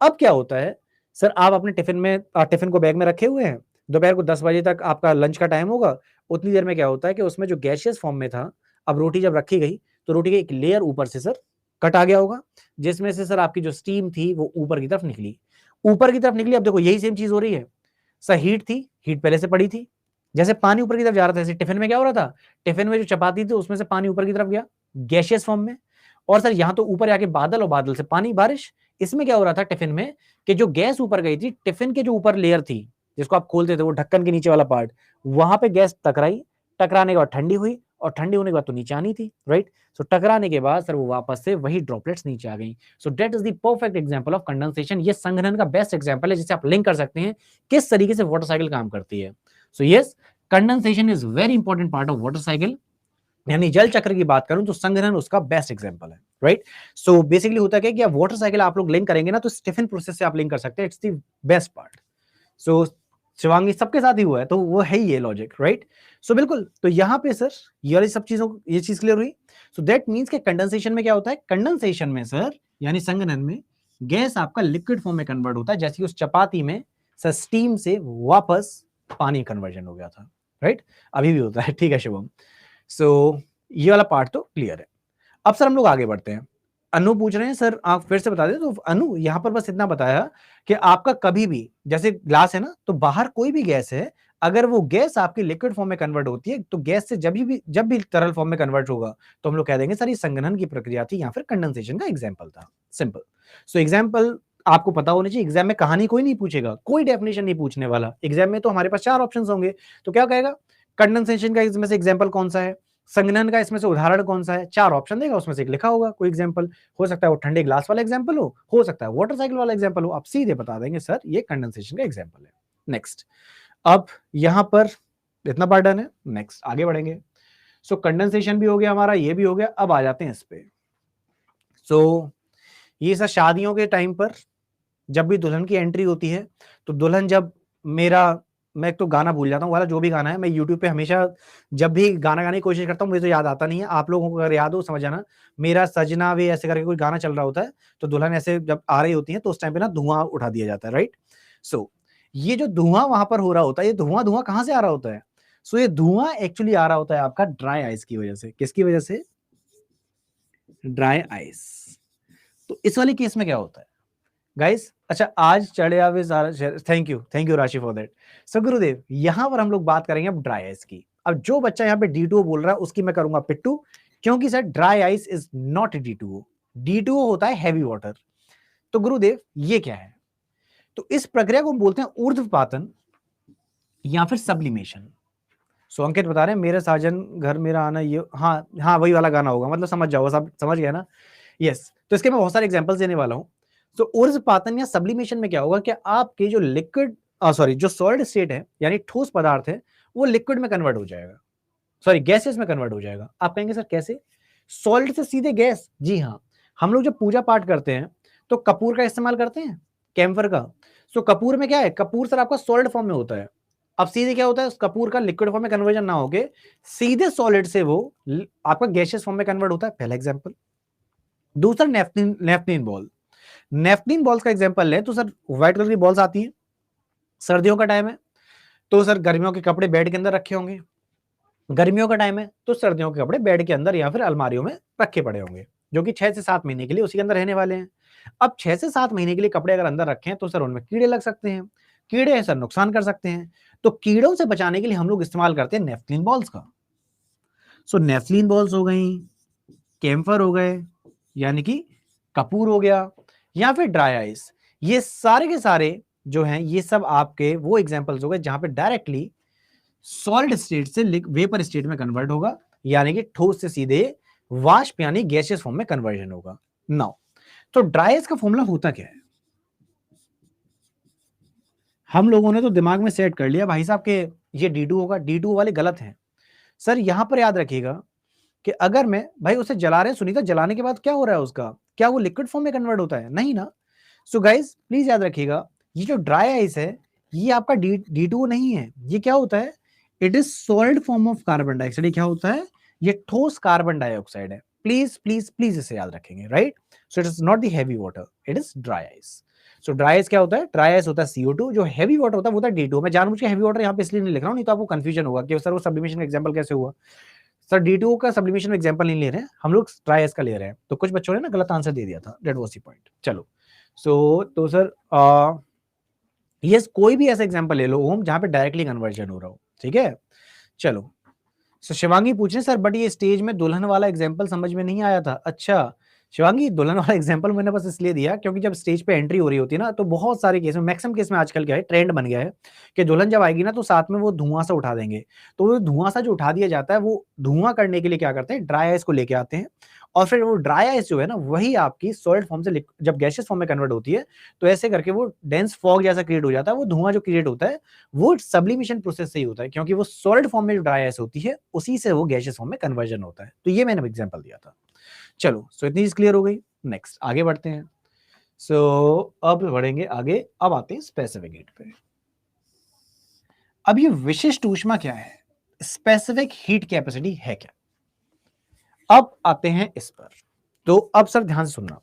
अब क्या होता है सर, आप अपने टिफिन को बैग में रखे हुए हैं, दोपहर को 10 बजे तक आपका लंच का टाइम होगा। उतनी देर में क्या होता है कि उसमें जो गैशियस फॉर्म में था, अब रोटी जब रखी गई, तो रोटी का एक लेयर ऊपर से सर कट आ गया होगा, जिसमें से सर आपकी जो स्टीम थी वो ऊपर की तरफ निकली, ऊपर की तरफ निकली। अब देखो यही सेम चीज हो रही है सर, हीट थी, हीट पहले से पड़ी थी, जैसे पानी ऊपर की तरफ जा रहा था, जैसे टिफिन में क्या हो रहा था, टिफिन में जो चपाती थी उसमें से पानी ऊपर की तरफ गया गैशियस फॉर्म में, और सर यहां तो ऊपर आके बादल, और बादल से पानी बारिश। इसमें क्या हो रहा था टिफिन में, कि जो गैस ऊपर गई थी, टिफिन के जो ऊपर लेयर थी जिसको आप खोलते थे, वो ढक्कन के नीचे वाला पार्ट, वहां पे गैस टकराई, टकराने के बाद ठंडी हुई, और ठंडी होने के बाद तो नीचे आनी थी, राइट। सो टकराने के बाद सर वो वापस से वही ड्रॉपलेट्स नीचे आ गई। So that is the perfect example of condensation. ये संघनन का बेस्ट एग्जांपल है, जिसे आप लिंक कर सकते हैं किस तरीके से वाटर साइकिल काम करती है। So yes, condensation is very important part of water cycle. यानी जल चक्र की बात करूं तो संघनन उसका बेस्ट एग्जांपल है, राइट। सो बेसिकली होता है कि वाटर साइकिल आप लोग लिंक करेंगे ना, तो स्टीफन प्रोसेस से आप लिंक कर सकते हैं, इट्स द बेस्ट पार्ट। सो शिवांगी सबके साथ ही हुआ है, तो वो है ही ये लॉजिक, राइट। सो बिल्कुल, तो यहां पे सर ये सब चीजों, ये चीज क्लियर हुई। सो दैट मींस कि कंडेंसेशन में क्या होता है, कंडेंसेशन में सर यानी संघनन में गैस आपका लिक्विड फॉर्म में कन्वर्ट होता है, जैसे उस चपाती में सर स्टीम से वापस पानी कन्वर्जन हो गया था, राइट। अभी भी होता है, ठीक है शुभम। सो ये वाला पार्ट तो क्लियर है। अब सर हम लोग आगे बढ़ते हैं। अनु पूछ रहे हैं सर आप फिर से बता दें। तो अनु यहां पर बस इतना बताया कि आपका कभी भी, जैसे ग्लास है ना, तो बाहर कोई भी गैस है, अगर वो गैस आपकी लिक्विड फॉर्म में कन्वर्ट होती है तो गैस से जब भी तरल फॉर्म में कन्वर्ट होगा तो हम लोग कह देंगे सर ये संघनन की प्रक्रिया थी या फिर कंडेंसेशन का एग्जाम्पल था। सिंपल। सो एग्जाम्पल आपको पता होना चाहिए। एग्जाम में कहानी कोई नहीं पूछेगा, कोई डेफिनेशन नहीं पूछने वाला। एग्जाम में तो हमारे पास 4 ऑप्शन होंगे, तो क्या कहेगा कंडेंसेशन का इसमें से एग्जाम्पल कौन सा है, संघनन का इसमें से उदाहरण कौन सा है, 4 ऑप्शन देगा, उसमें से एक लिखा होगा कोई एग्जाम्पल। हो सकता है वो ठंडे ग्लास वाला एग्जाम्पल हो सकता है वाटर साइकिल वाला एग्जाम्पल हो। आप सीधे बता देंगे सर ये कंडेंसेशन का एग्जाम्पल है। नेक्स्ट, अब यहां पर इतना पार्ट डन है, नेक्स्ट आगे बढ़ेंगे। सो कंडेंसेशन भी हो गया हमारा, ये भी हो गया। अब आ जाते हैं इस पे। सो ये सर शादियों के टाइम पर जब भी दुल्हन की एंट्री होती है तो दुल्हन जब मैं एक तो गाना भूल जाता हूँ वाला, जो भी गाना है मैं यूट्यूब पे हमेशा जब भी गाना गाने की कोशिश करता हूँ मुझे तो याद आता नहीं है। आप लोगों को अगर याद हो समझ आना, मेरा सजना वे ऐसे करके कोई गाना चल रहा होता है तो दुल्हन ऐसे जब आ रही होती है तो उस टाइम पे ना धुआं उठा दिया जाता है, राइट। सो ये जो धुआं वहां पर हो रहा होता है, ये धुआं कहां से आ रहा होता है? सो ये धुआं एक्चुअली आ रहा होता है आपका ड्राई आइस की वजह से। किसकी वजह से? Dry ice. तो इस वाले केस में क्या होता है गाइस? अच्छा, आज चढ़े आवे सारा। थैंक यू राशि फॉर दैट। सो गुरुदेव, यहां पर हम लोग बात करेंगे अब ड्राई आइस की। अब जो बच्चा यहाँ पे D2O बोल रहा है उसकी मैं करूंगा पिट्टू, क्योंकि sir dry ice is not D2O। D2O होता है हैवी वाटर। तो गुरुदेव ये क्या है? तो इस प्रक्रिया को हम बोलते हैं ऊर्ध्वपातन या फिर सब्लिमेशन। सो अंकित बता रहे हैं मेरे साजन घर मेरा आना, ये हाँ हाँ वही वाला गाना होगा, मतलब समझ जाओ, सब समझ गया ना। यस, तो इसके मैं बहुत सारे एग्जांपल्स देने वाला हूं। तो ऊर्ध्वपातन या सब्लिमेशन में क्या होगा कि आपके जो लिक्विड जो सॉलिड स्टेट है यानी ठोस पदार्थ है वो लिक्विड में कन्वर्ट हो जाएगा, सॉरी गैसेस में कन्वर्ट हो जाएगा। आप कहेंगे सर कैसे? सॉलिड से सीधे गैस? जी हाँ। हम लोग जब पूजा पाठ करते हैं तो कपूर का इस्तेमाल करते हैं, कैम्फर का। सो कपूर में क्या है, कपूर सर आपका सॉलिड फॉर्म में होता है। अब सीधे क्या होता है, उस कपूर का लिक्विड फॉर्म में कन्वर्जन ना होके सीधे सॉलिड से वो आपका गैसियस फॉर्म में कन्वर्ट होता है। पहला एग्जांपल। दूसरा नेफ्थलीन बॉल। नेफ्थलीन बॉल्स का एग्जांपल लें तो सर व्हाइट कलर की बॉल्स आती हैं, सर्दियों का टाइम है तो सर गर्मियों के कपड़े बेड के अंदर रखे होंगे, गर्मियों का टाइम है तो सर्दियों के कपड़े बेड के अंदर या फिर अलमारियों में रखे पड़े होंगे, जो कि 6 से 7 महीने के लिए उसी के अंदर रहने वाले हैं। अब 6 से 7 महीने के लिए कपड़े अगर अंदर रखें तो सर उनमें कीड़े लग सकते हैं, कीड़े सर नुकसान कर सकते हैं। तो कीड़ों से बचाने के लिए हम लोग इस्तेमाल करते हैं नेफ्थलीन बॉल्स का। सो नेफ्थलीन बॉल्स हो गई, कैम्फर हो गए यानी कि कपूर हो गया, या फिर ड्राई आइस। ये सारे के सारे जो हैं ये सब आपके वो एग्जांपल्स हो गए जहां पे डायरेक्टली सॉलिड स्टेट से वेपर स्टेट में कन्वर्ट होगा, यानी कि ठोस से सीधे वाष्प यानी गैसियस फॉर्म में कन्वर्जन होगा। नाउ तो ड्राई आइस का फॉर्मूला होता क्या है? हम लोगों ने तो दिमाग में सेट कर लिया भाई साहब के ये D2 होगा, D2 वाले गलत हैं। सर यहां पर याद रखिएगा कि अगर मैं भाई उसे जला रहे हैं, सुनीता जलाने के बाद क्या हो रहा है उसका, क्या वो लिक्विड फॉर्म में कन्वर्ट होता है? नहीं ना। सो गाइस प्लीज याद रखिएगा, ये जो ड्राई आइस है ये आपका D2O नहीं है। ये क्या होता है? It is solid form of carbon dioxide. ये क्या होता है? ये ठोस कार्बन डाइऑक्साइड है। प्लीज प्लीज प्लीज इसे याद रखेंगे, right. So it is not the heavy water, it is dry ice. So dry ice क्या होता है? ड्राई आइस होता है CO2। जो हैवी वाटर होता है वो होता है D2O। मैं जानबूझ के हैवी वाटर यहाँ पे इसलिए नहीं लिख रहा हूँ, नहीं तो आपको कंफ्यूजन होगा कि सर वो सब्लिमेशन का एग्जांपल कैसे हुआ। सर D2O का सब्लिमेशन एग्जांपल नहीं ले रहे हैं हम लोग, ड्राई आइस का ले रहे हैं। तो कुछ बच्चों ने ना गलत आंसर दे दिया था, दैट वाज द पॉइंट। चलो तो सर यस कोई भी ऐसा एग्जांपल ले लो ओम जहां पे डायरेक्टली कन्वर्जन हो रहा हो, ठीक है। चलो सो शिवांगी पूछ रहे सर बट ये स्टेज में दुल्हन वाला एग्जांपल समझ में नहीं आया था। अच्छा शिवांगी, दुल्हन वाला एग्जांपल मैंने बस इसलिए दिया क्योंकि जब स्टेज पे एंट्री हो रही होती है ना तो बहुत सारे केस में, मैक्सिमम केस में आजकल क्या है ट्रेंड बन गया है कि दुल्हन जब आएगी ना तो साथ में वो धुआं सा उठा देंगे। तो वो धुआं सा जो उठा दिया जाता है वो धुआं करने के लिए क्या करते हैं, ड्राई आइस को लेके आते हैं। और फिर वो ड्राई आइस जो है ना वही आपकी सॉलिड फॉर्म से जब गैसियस फॉर्म में कन्वर्ट होती है तो ऐसे करके वो डेंस फॉग जैसा क्रिएट हो जाता है। वो धुआं जो क्रिएट होता है वो सब्लिमेशन प्रोसेस से ही होता है, क्योंकि वो सॉलिड फॉर्म में जो ड्राई आइस होती है उसी से वो गैसियस फॉर्म में कन्वर्जन होता है। तो ये मैंने एग्जांपल दिया था। चलो सो इतनी चीज क्लियर हो गई। नेक्स्ट आगे बढ़ते हैं। सो अब बढ़ेंगे आगे, अब आते हैं स्पेसिफिक हीट पे। अब ये विशिष्ट ऊष्मा क्या है, स्पेसिफिक हीट कैपेसिटी है क्या? अब आते हैं इस पर। तो अब सर ध्यान से सुनना,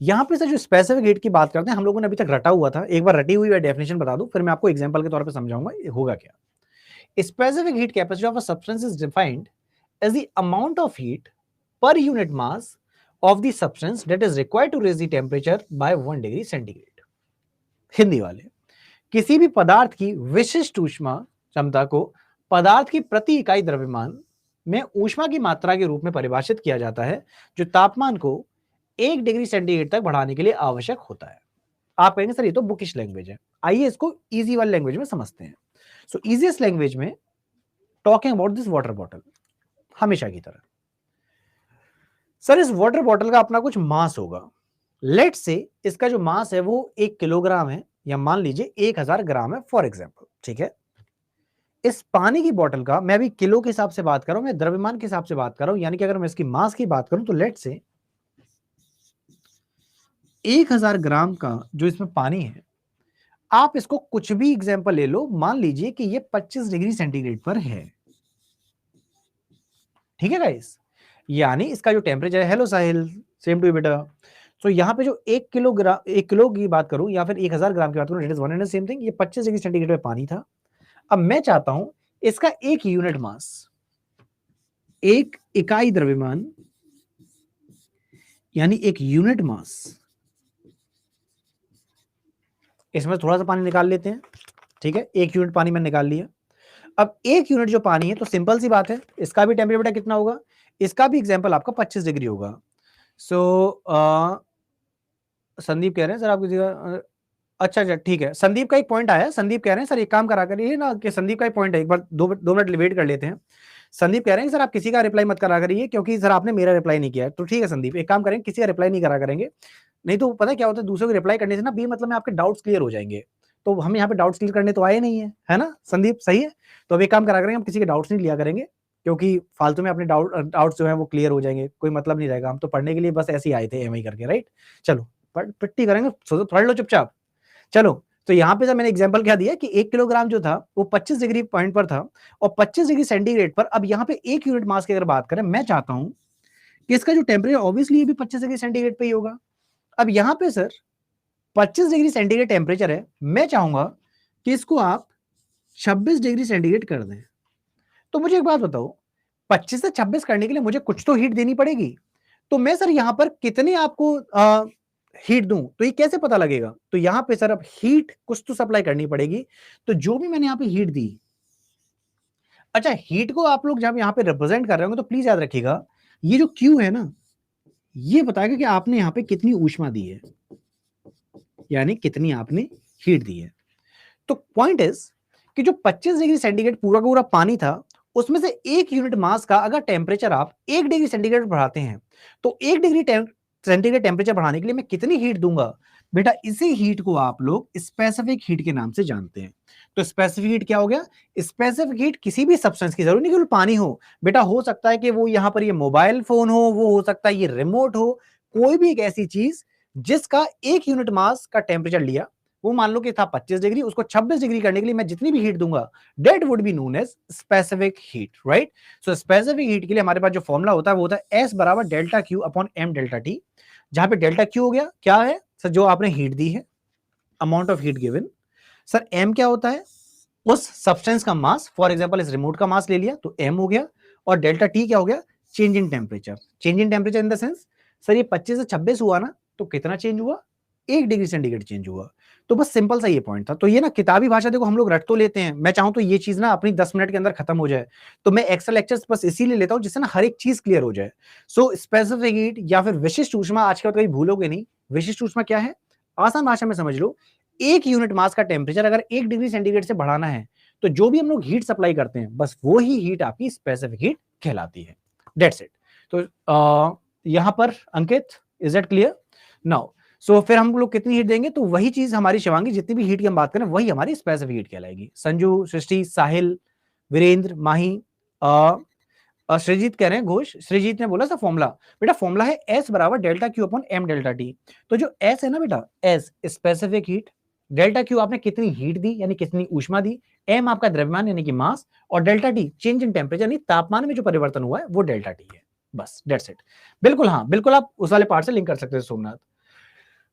यहां पे सर जो स्पेसिफिक हीट की बात करते हैं हम लोगों ने अभी तक रटा हुआ था, एक बार रटी हुई डेफिनेशन बता दूं फिर मैं आपको एग्जांपल के तौर पे समझाऊंगा ये होगा क्या। Specific heat capacity of a substance is defined as the amount of heat per unit mass of the substance that is required to raise the temperature by 1 degree centigrade. Hindi वाले, किसी भी पदार्थ की विशिष्ट ऊष्मा क्षमता को पदार्थ की प्रति इकाई द्रव्यमान में ऊष्मा की मात्रा के रूप में परिभाषित किया जाता है, जो तापमान को 1 डिग्री सेंटीग्रेड तक बढ़ाने के लिए आवश्यक होता है। आप कहेंगे सर ये तो बुकिश लैंग्वेज है, आइए इसको इजी वाली लैंग्वेज में समझते हैं। सो इजीएस्ट लैंग्वेज में talking about this water bottle, हमेशा की तरह सर इस वाटर बॉटल का अपना कुछ मास होगा। लेट से इसका जो मास है वो 1 किलोग्राम है, या मान लीजिए 1000 ग्राम है फॉर एग्जाम्पल, ठीक है। इस पानी की बोतल का, मैं अभी किलो के हिसाब से बात कर रहा हूं, मैं द्रव्यमान के हिसाब से बात कर रहा हूं, यानी कि अगर मैं इसकी मास की बात करूं तो लेट से 1000 ग्राम का जो इसमें पानी है, आप इसको कुछ भी एग्जाम्पल ले लो, मान लीजिए कि ये 25 डिग्री सेंटीग्रेड पर है, ठीक है गाइस। यानी इसका जो टेम्परेचर है, hello Sahil, same to you बेटा। तो यहाँ पे जो 1 किलो की बात करूं या फिर 1000 ग्राम की बात करूं, it is one and same thing. ये 25 डिग्री सेंटीग्रेड पे पानी था। अब मैं चाहता हूं इसका एक यूनिट मास, एक इकाई द्रव्यमान, यानी एक यूनिट मास, इसमें थोड़ा सा पानी निकाल लेते हैं, ठीक है। 1 यूनिट पानी मैंने निकाल लिया। अब 1 यूनिट जो पानी है, तो सिंपल सी बात है, इसका भी टेम्परेचर कितना होगा, इसका भी एग्जाम्पल आपका 25 डिग्री होगा। सो संदीप कह रहे हैं सर आप किसी का, अच्छा अच्छा ठीक है, संदीप का एक पॉइंट आया। संदीप कह रहे हैं सर एक काम करा करिए ना, कि संदीप का एक पॉइंट है, एक बार 2 मिनट वेट कर लेते हैं। संदीप कह रहे हैं सर आप किसी का रिप्लाई मत करा करिए, क्योंकि सर आपने मेरा रिप्लाई नहीं किया है। तो ठीक है संदीप, एक काम करेंगे, किसी का रिप्लाई नहीं करा करेंगे, नहीं तो पता है क्या होता है, दूसरों को रिप्लाई करने से ना बी मतलब में आपके डाउट्स क्लियर हो जाएंगे। तो हम यहाँ पे डाउट्स क्लियर करने तो आए नहीं है ना संदीप, सही है। तो अब एक काम करा करेंगे, हम किसी के डाउट्स नहीं लिया करेंगे, क्योंकि फालतू में अपने डाउट्स जो है वो क्लियर हो जाएंगे, कोई मतलब नहीं रहेगा। हम तो पढ़ने के लिए बस ऐसे ही आए थे, एमआई करके, राइट। चलो पिट्टी करेंगे, पढ़ लो चुपचाप। चलो, तो यहाँ पे जब मैंने एग्जांपल क्या दिया कि 1 किलोग्राम जो था वो 25 डिग्री पॉइंट पर था, और 25 डिग्री सेंटीग्रेड पर, अब यहाँ पे 1 यूनिट मास की अगर बात करें, मैं चाहता हूं कि इसका जो टेम्परेचर ऑब्वियसली ये भी 25 डिग्री सेंटीग्रेड पे ही होगा। अब यहाँ पे सर 25 डिग्री सेंटीग्रेड टेम्परेचर है, मैं चाहूंगा कि इसको आप 26 डिग्री सेंटीग्रेड कर दें। तो मुझे एक बात बताओ, 25 से 26 करने के लिए मुझे कुछ तो हीट देनी पड़ेगी। तो मैं सर यहाँ पर कितनी आपको हीट दूं, तो ये कैसे पता लगेगा। तो यहां पे सर अब हीट कुछ तो सप्लाई करनी पड़ेगी। तो जो भी मैंने यहां पे हीट दी, अच्छा हीट को आप लोग जब यहां पे रिप्रेजेंट कर रहे होंगे तो प्लीज याद रखिएगा, ये जो क्यू है ना, ये बताएगा कि आपने यहां पे कितनी ऊष्मा दी है, यानी कितनी आपने हीट दी है। तो पॉइंट इज कि जो 25 डिग्री सेंटीग्रेड पूरा का पूरा पानी था, उसमें से 1 यूनिट मास का अगर टेम्परेचर आप 1 डिग्री सेंटीग्रेड बढ़ाते हैं, तो 1 डिग्री सेंटीग्रेड टेम्परेचर बढ़ाने के लिए मैं कितनी हीट दूंगा बेटा, इसी हीट को आप लोग स्पेसिफिक हीट के नाम से जानते हैं। तो स्पेसिफिक हीट क्या हो गया, स्पेसिफिक हीट किसी भी सब्सटेंस की, जरूरी नहीं केवल पानी हो बेटा, हो सकता है कि वो यहां पर ये मोबाइल फोन हो, वो हो सकता है ये रिमोट हो, कोई भी एक ऐसी चीज जिसका 1 यूनिट मास का टेम्परेचर लिया, वो मान लो कि था 25 डिग्री, उसको 26 डिग्री करने के लिए मैं जितनी भी हीट दूंगा, that would be known as specific heat, right. So specific heat के लिए हमारे पास जो फॉर्मूला होता है वो होता है S बराबर delta Q upon M delta T, जहां पे डेल्टा क्यू हो गया क्या है सर, जो आपने हीट दी है, amount of heat given. Sir M क्या होता है, उस सब्सटेंस का मास, फॉर एग्जांपल इस रिमोट का मास ले लिया तो एम हो गया, और डेल्टा टी क्या हो गया, change in temperature. Change in temperature in the sense, sir ये 25 से 26 हुआ ना, तो कितना चेंज हुआ, 1 डिग्री सेंटीग्रेड चेंज हुआ। तो बस सिंपल सा ये पॉइंट था। तो ये ना किताबी भाषा देखो हम लोग रट तो लेते हैं, मैं चाहूं तो ये चीज ना अपनी 10 मिनट के अंदर खत्म हो जाए, तो मैं एक्स्ट्रा लेक्चर्स बस इसीलिए लेता हूं जिससे ना हर एक चीज क्लियर हो जाए। सो स्पेसिफिक हीट या फिर विशिष्ट ऊष्मा, आजकल कहीं भूलोगे नहीं, विशिष्ट ऊष्मा क्या है, आसान भाषा में समझ लो, 1 यूनिट मास का टेम्परेचर अगर 1 डिग्री सेंटीग्रेड से बढ़ाना है, तो जो भी हम लोग हीट सप्लाई करते हैं, बस वो ही हीट आपकी स्पेसिफिक हीट कहलाती है। That's it. तो यहां पर अंकित, इज दैट क्लियर नाउ। सो फिर हम लोग कितनी हीट देंगे, तो वही चीज हमारी शिवांगी, जितनी भी हीट की हम बात करें वही हमारी स्पेसिफिक हीट कहलाएगी। संजू, सृष्टि, साहिल, वीरेंद्र, माही, सृजीत कह रहे हैं, घोष, सृजीत ने बोला था फॉर्मूला, बेटा फॉर्मूला है S बराबर delta Q upon M delta T. तो जो S है ना बेटा, S specific heat, delta Q आपने कितनी हीट दी यानी कितनी ऊष्मा दी, एम आपका द्रव्यमान यानी कि मास, और delta T change in temperature यानी तापमान में जो परिवर्तन हुआ है वो डेल्टा टी है। बस दैट्स इट। बिल्कुल, हाँ बिल्कुल, आप उस वाले पार्ट से लिंक कर सकते हैं सोमनाथ।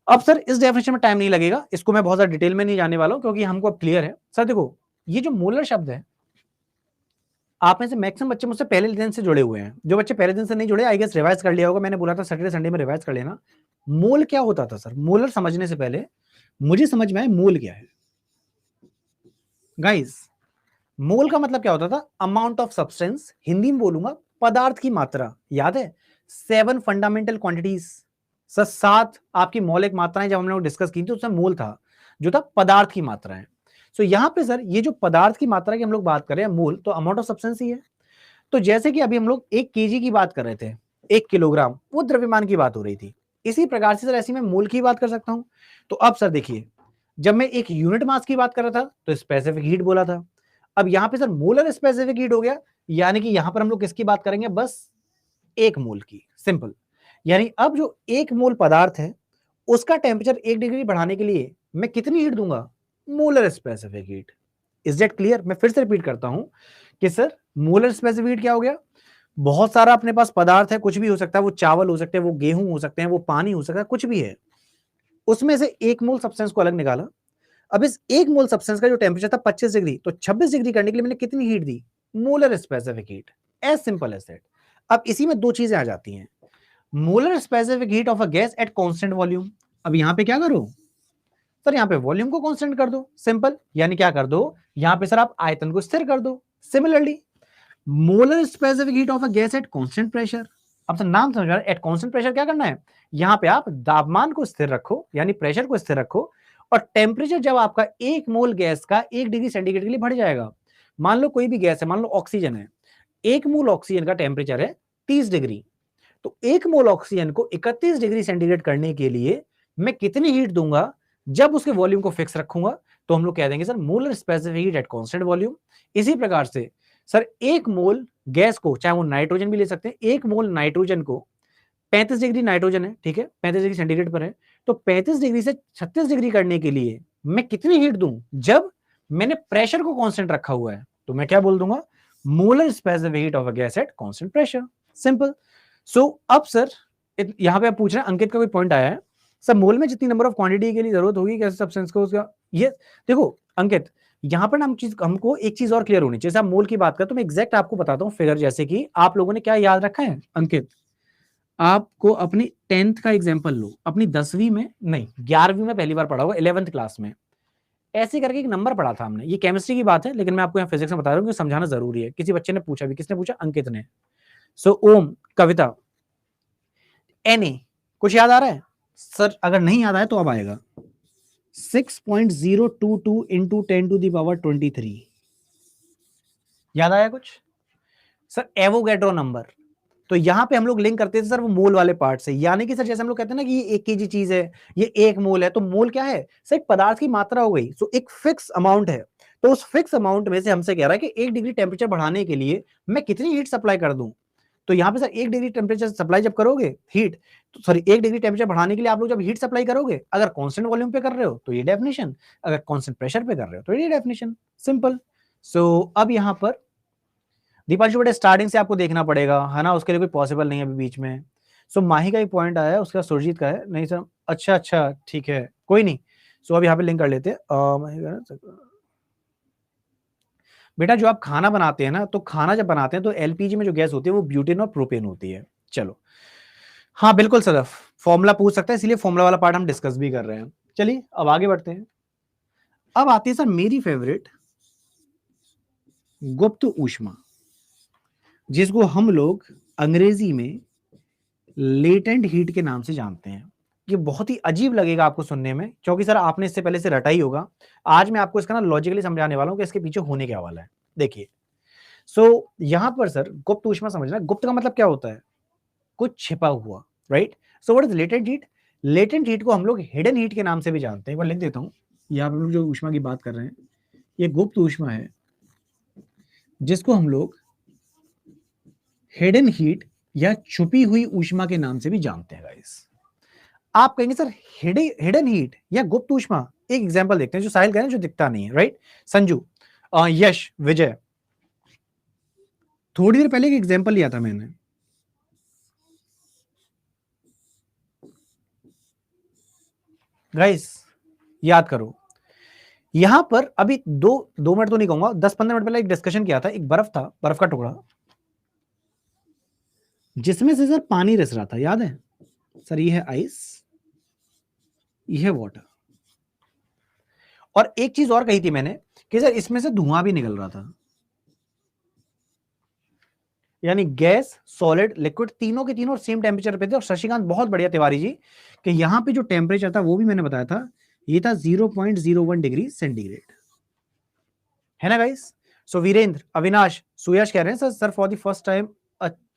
अब सर इस डेफिनेशन में टाइम नहीं लगेगा, इसको मैं बहुत ज्यादा डिटेल में नहीं जाने वाला हूं, क्योंकि हमको अब क्लियर है। सर देखो, ये जो मोलर शब्द है, आप में से मैक्सिमम बच्चे मुझसे पहले दिन से जुड़े हुए हैं, जो बच्चे पहले दिन से नहीं जुड़े, आई गेस रिवाइज कर लिया होगा, मैंने बोला था सैटरडे संडे में रिवाइज कर लेना। मोल क्या होता था सर, मोलर समझने से पहले मुझे समझ में आए मोल क्या है। गाइस, मोल का मतलब क्या होता था? अमाउंट ऑफ सब्सटेंस, हिंदी में बोलूंगा पदार्थ की मात्रा। याद है 7 फंडामेंटल क्वांटिटीज, सर 7 आपकी मौलिक मात्राएं जब हम लोग डिस्कस की थी उसमें मोल था जो था पदार्थ की मात्राएं। सो यहां पे सर ये जो पदार्थ की मात्रा की हम लोग बात कर रहे हैं मोल, तो अमाउंट ऑफ सब्सटेंस ही है। तो जैसे कि अभी हम लोग 1 केजी की बात कर रहे थे, 1 किलोग्राम, वो द्रव्यमान की बात हो रही थी। इसी प्रकार से सर ऐसी मैं मोल की बात कर सकता हूं। तो अब सर देखिए, जब मैं एक यूनिट मास की बात कर रहा था तो स्पेसिफिक हीट बोला था। अब यहां पे सर मोलर स्पेसिफिक हीट हो गया, यानी कि यहां पर हम लोग किसकी बात करेंगे? बस 1 मोल की, सिंपल। यानी अब जो 1 मोल पदार्थ है उसका टेम्परेचर 1 डिग्री बढ़ाने के लिए मैं कितनी हीट दूंगा? Molar specific heat. Is that clear? मैं फिर से रिपीट करता हूं कि सर मोलर स्पेसिफिक हीट क्या हो गया? बहुत सारा अपने पास पदार्थ है, कुछ भी हो सकता है, वो चावल हो सकते हैं, वो गेहूं हो सकते हैं, वो पानी हो सकता है, कुछ भी है। उसमें से 1 मोल सब्सटेंस को अलग निकाला। अब इस 1 मोल सब्सटेंस का जो टेम्परेचर था 25 डिग्री, तो 26 डिग्री करने के लिए मैंने कितनी हीट दी? Molar specific heat. As simple as that. अब इसी में दो चीजें आ जाती हैं, molar specific heat of a gas at constant volume. अब यहां पे क्या करो सर? यहां पे वॉल्यूम को कांस्टेंट कर दो, सिंपल। यानी क्या कर दो? यहां पे सर आप आयतन को स्थिर कर दो। Similarly molar specific heat of a gas at constant pressure. अब तो नाम समझ रहा है, एट कांस्टेंट प्रेशर क्या करना है? यहां पे आप तापमान को स्थिर रखो, यानी प्रेशर को स्थिर रखो, और टेम्परेचर जब आपका 1 मोल गैस का 1 डिग्री सेंटीग्रेड के लिए बढ़ जाएगा। मान लो कोई भी गैस है, मान लो ऑक्सीजन है, 1 मोल ऑक्सीजन का टेम्परेचर है 30 डिग्री, तो 1 मोल ऑक्सीजन को 31 डिग्री सेंटीग्रेड करने के लिए मैं कितनी हीट दूंगा? जब उसके वॉल्यूम को फिक्स रखूंगा तो हम लोग कह देंगे sir molar specific heat at constant volume. इसी प्रकार से सर 1 मोल गैस को, चाहे वो नाइट्रोजन भी ले सकते हैं, 1 मोल नाइट्रोजन को, 35 डिग्री नाइट्रोजन है, ठीक है, 35 डिग्री सेंटीग्रेड पर है, तो 35 डिग्री से 36 डिग्री करने के लिए मैं कितनी हीट दूं? जब मैंने प्रेशर को कांस्टेंट रखा हुआ है, तो मैं क्या बोल दूंगा? Molar specific heat of a gas at constant pressure. Simple. So अब सर यहां पे आप पूछ रहे हैं, अंकित का कोई पॉइंट आया है सर, मोल में जितनी नंबर ऑफ क्वांटिटी के लिए जरूरत होगी कैसे सब्सटेंस को, उसका ये देखो अंकित, यहां पर ना हमको एक चीज और क्लियर होनी चाहिए। जैसे आप मोल की बात करें तो मैं एग्जैक्ट आपको बताता हूं फिगर, जैसे कि आप लोगों ने क्या याद रखा है अंकित? आपको अपनी 10th का एग्जांपल लो, अपनी 10वीं में नहीं 11वीं में पहली बार पढ़ा होगा, 11th क्लास में ऐसे करके एक नंबर पढ़ा था हमने। ये केमिस्ट्री की बात है लेकिन मैं आपको यहाँ फिजिक्स में बता रहा हूँ, समझाना जरूरी है। किसी बच्चे ने पूछा भी, किसने पूछा? अंकित ने। सो ओम, कविता, Na, कुछ याद आ रहा है सर? अगर नहीं याद आया तो अब आएगा। 6.022 इंटू 10⁻23। याद आया कुछ सर? Avogadro number. तो यहां पे हम लोग लिंक करते थे सर वो मोल वाले पार्ट से, यानी कि सर जैसे हम लोग कहते हैं ना कि ये 1 केजी चीज है, ये 1 मोल है, तो मोल क्या है सर? एक पदार्थ की मात्रा हो गई। सो एक फिक्स अमाउंट है, तो उस फिक्स अमाउंट में से हमसे कह रहा है कि 1 डिग्री टेम्परेचर बढ़ाने के लिए मैं कितनी हीट सप्लाई कर दूं। तो यहां पे सर 1 डिग्री टेम्परेचर सप्लाई जब करोगे हीट, तो सॉरी 1 डिग्री टेम्परेचर बढ़ाने के लिए आप लोग जब हीट सप्लाई करोगे, अगर कांस्टेंट वॉल्यूम पे कर रहे हो तो ये डेफिनेशन, अगर कांस्टेंट प्रेशर पे कर रहे हो तो ये डेफिनेशन। सिंपल। सो अब यहां पर दीपांशु बेटे स्टार्टिंग से आपको देखना पड़ेगा है ना, उसके लिए कोई पॉसिबल नहीं है अभी बीच में। सो माही का एक पॉइंट आया है, उसका सुरजीत का है नहीं सर? अच्छा अच्छा ठीक है, कोई नहीं। सो अब यहाँ पे लिंक कर लेते हैं। बेटा जो आप खाना बनाते हैं ना, तो खाना जब बनाते हैं तो एलपीजी में जो गैस होती है वो ब्यूटेन और प्रोपेन होती है। चलो हाँ बिल्कुल सदफ, फॉर्मूला पूछ सकता है, इसलिए फॉर्मूला वाला पार्ट हम डिस्कस भी कर रहे हैं। चलिए अब आगे बढ़ते हैं। अब आती है सर मेरी फेवरेट, गुप्त ऊष्मा, जिसको हम लोग अंग्रेजी में लेटेंट हीट के नाम से जानते हैं। ये बहुत ही अजीब लगेगा आपको सुनने में, क्योंकि सर आपने इससे पहले से रटा ही होगा। आज मैं आपको इसका ना लॉजिकली समझाने वाला हूं कि इसके पीछे होने क्या वाला है। देखिए सो यहां पर सर गुप्त ऊष्मा समझना, गुप्त का मतलब क्या होता है? कुछ छिपा हुआ, right? So what is latent heat? Latent heat को हम लोग हिडन हीट के नाम से भी जानते हैं। एक बार लिख देता हूं, यहां पर जो ऊष्मा की बात कर रहे हैं ये गुप्त ऊष्मा है, जिसको हम लोग हिडन हीट या छुपी हुई ऊष्मा के नाम से भी जानते हैं गाइस। आप कहेंगे सर हिडन हीट या गुप्त ऊष्मा? एक एग्जांपल देखते हैं, जो साहिल कह रहे हैं जो दिखता नहीं है, राइट? संजू, यश, विजय, थोड़ी देर पहले एक एग्जांपल लिया था मैंने। गाइस याद करो, यहां पर अभी 2 मिनट तो नहीं कहूंगा, 10-15 मिनट पहले एक डिस्कशन किया था। एक बर्फ था, बर्फ का टुकड़ा, जिसमें से सर पानी रिस रहा था, याद है सर? ये है आइस, ये है वाटर। और एक चीज और कही थी मैंने कि सर इसमें से धुआं भी निकल रहा था, यानी गैस, सॉलिड, लिक्विड तीनों के तीनों सेम टेम्परेचर पे थे। और शशिकांत बहुत बढ़िया तिवारी जी कि यहाँ पे जो टेम्परेचर था वो भी मैंने बताया था, ये था 0.01 डिग्री सेंटीग्रेड, है ना गाइस। सो वीरेंद्र, अविनाश, सुयश कह रहे हैं sir for the first time.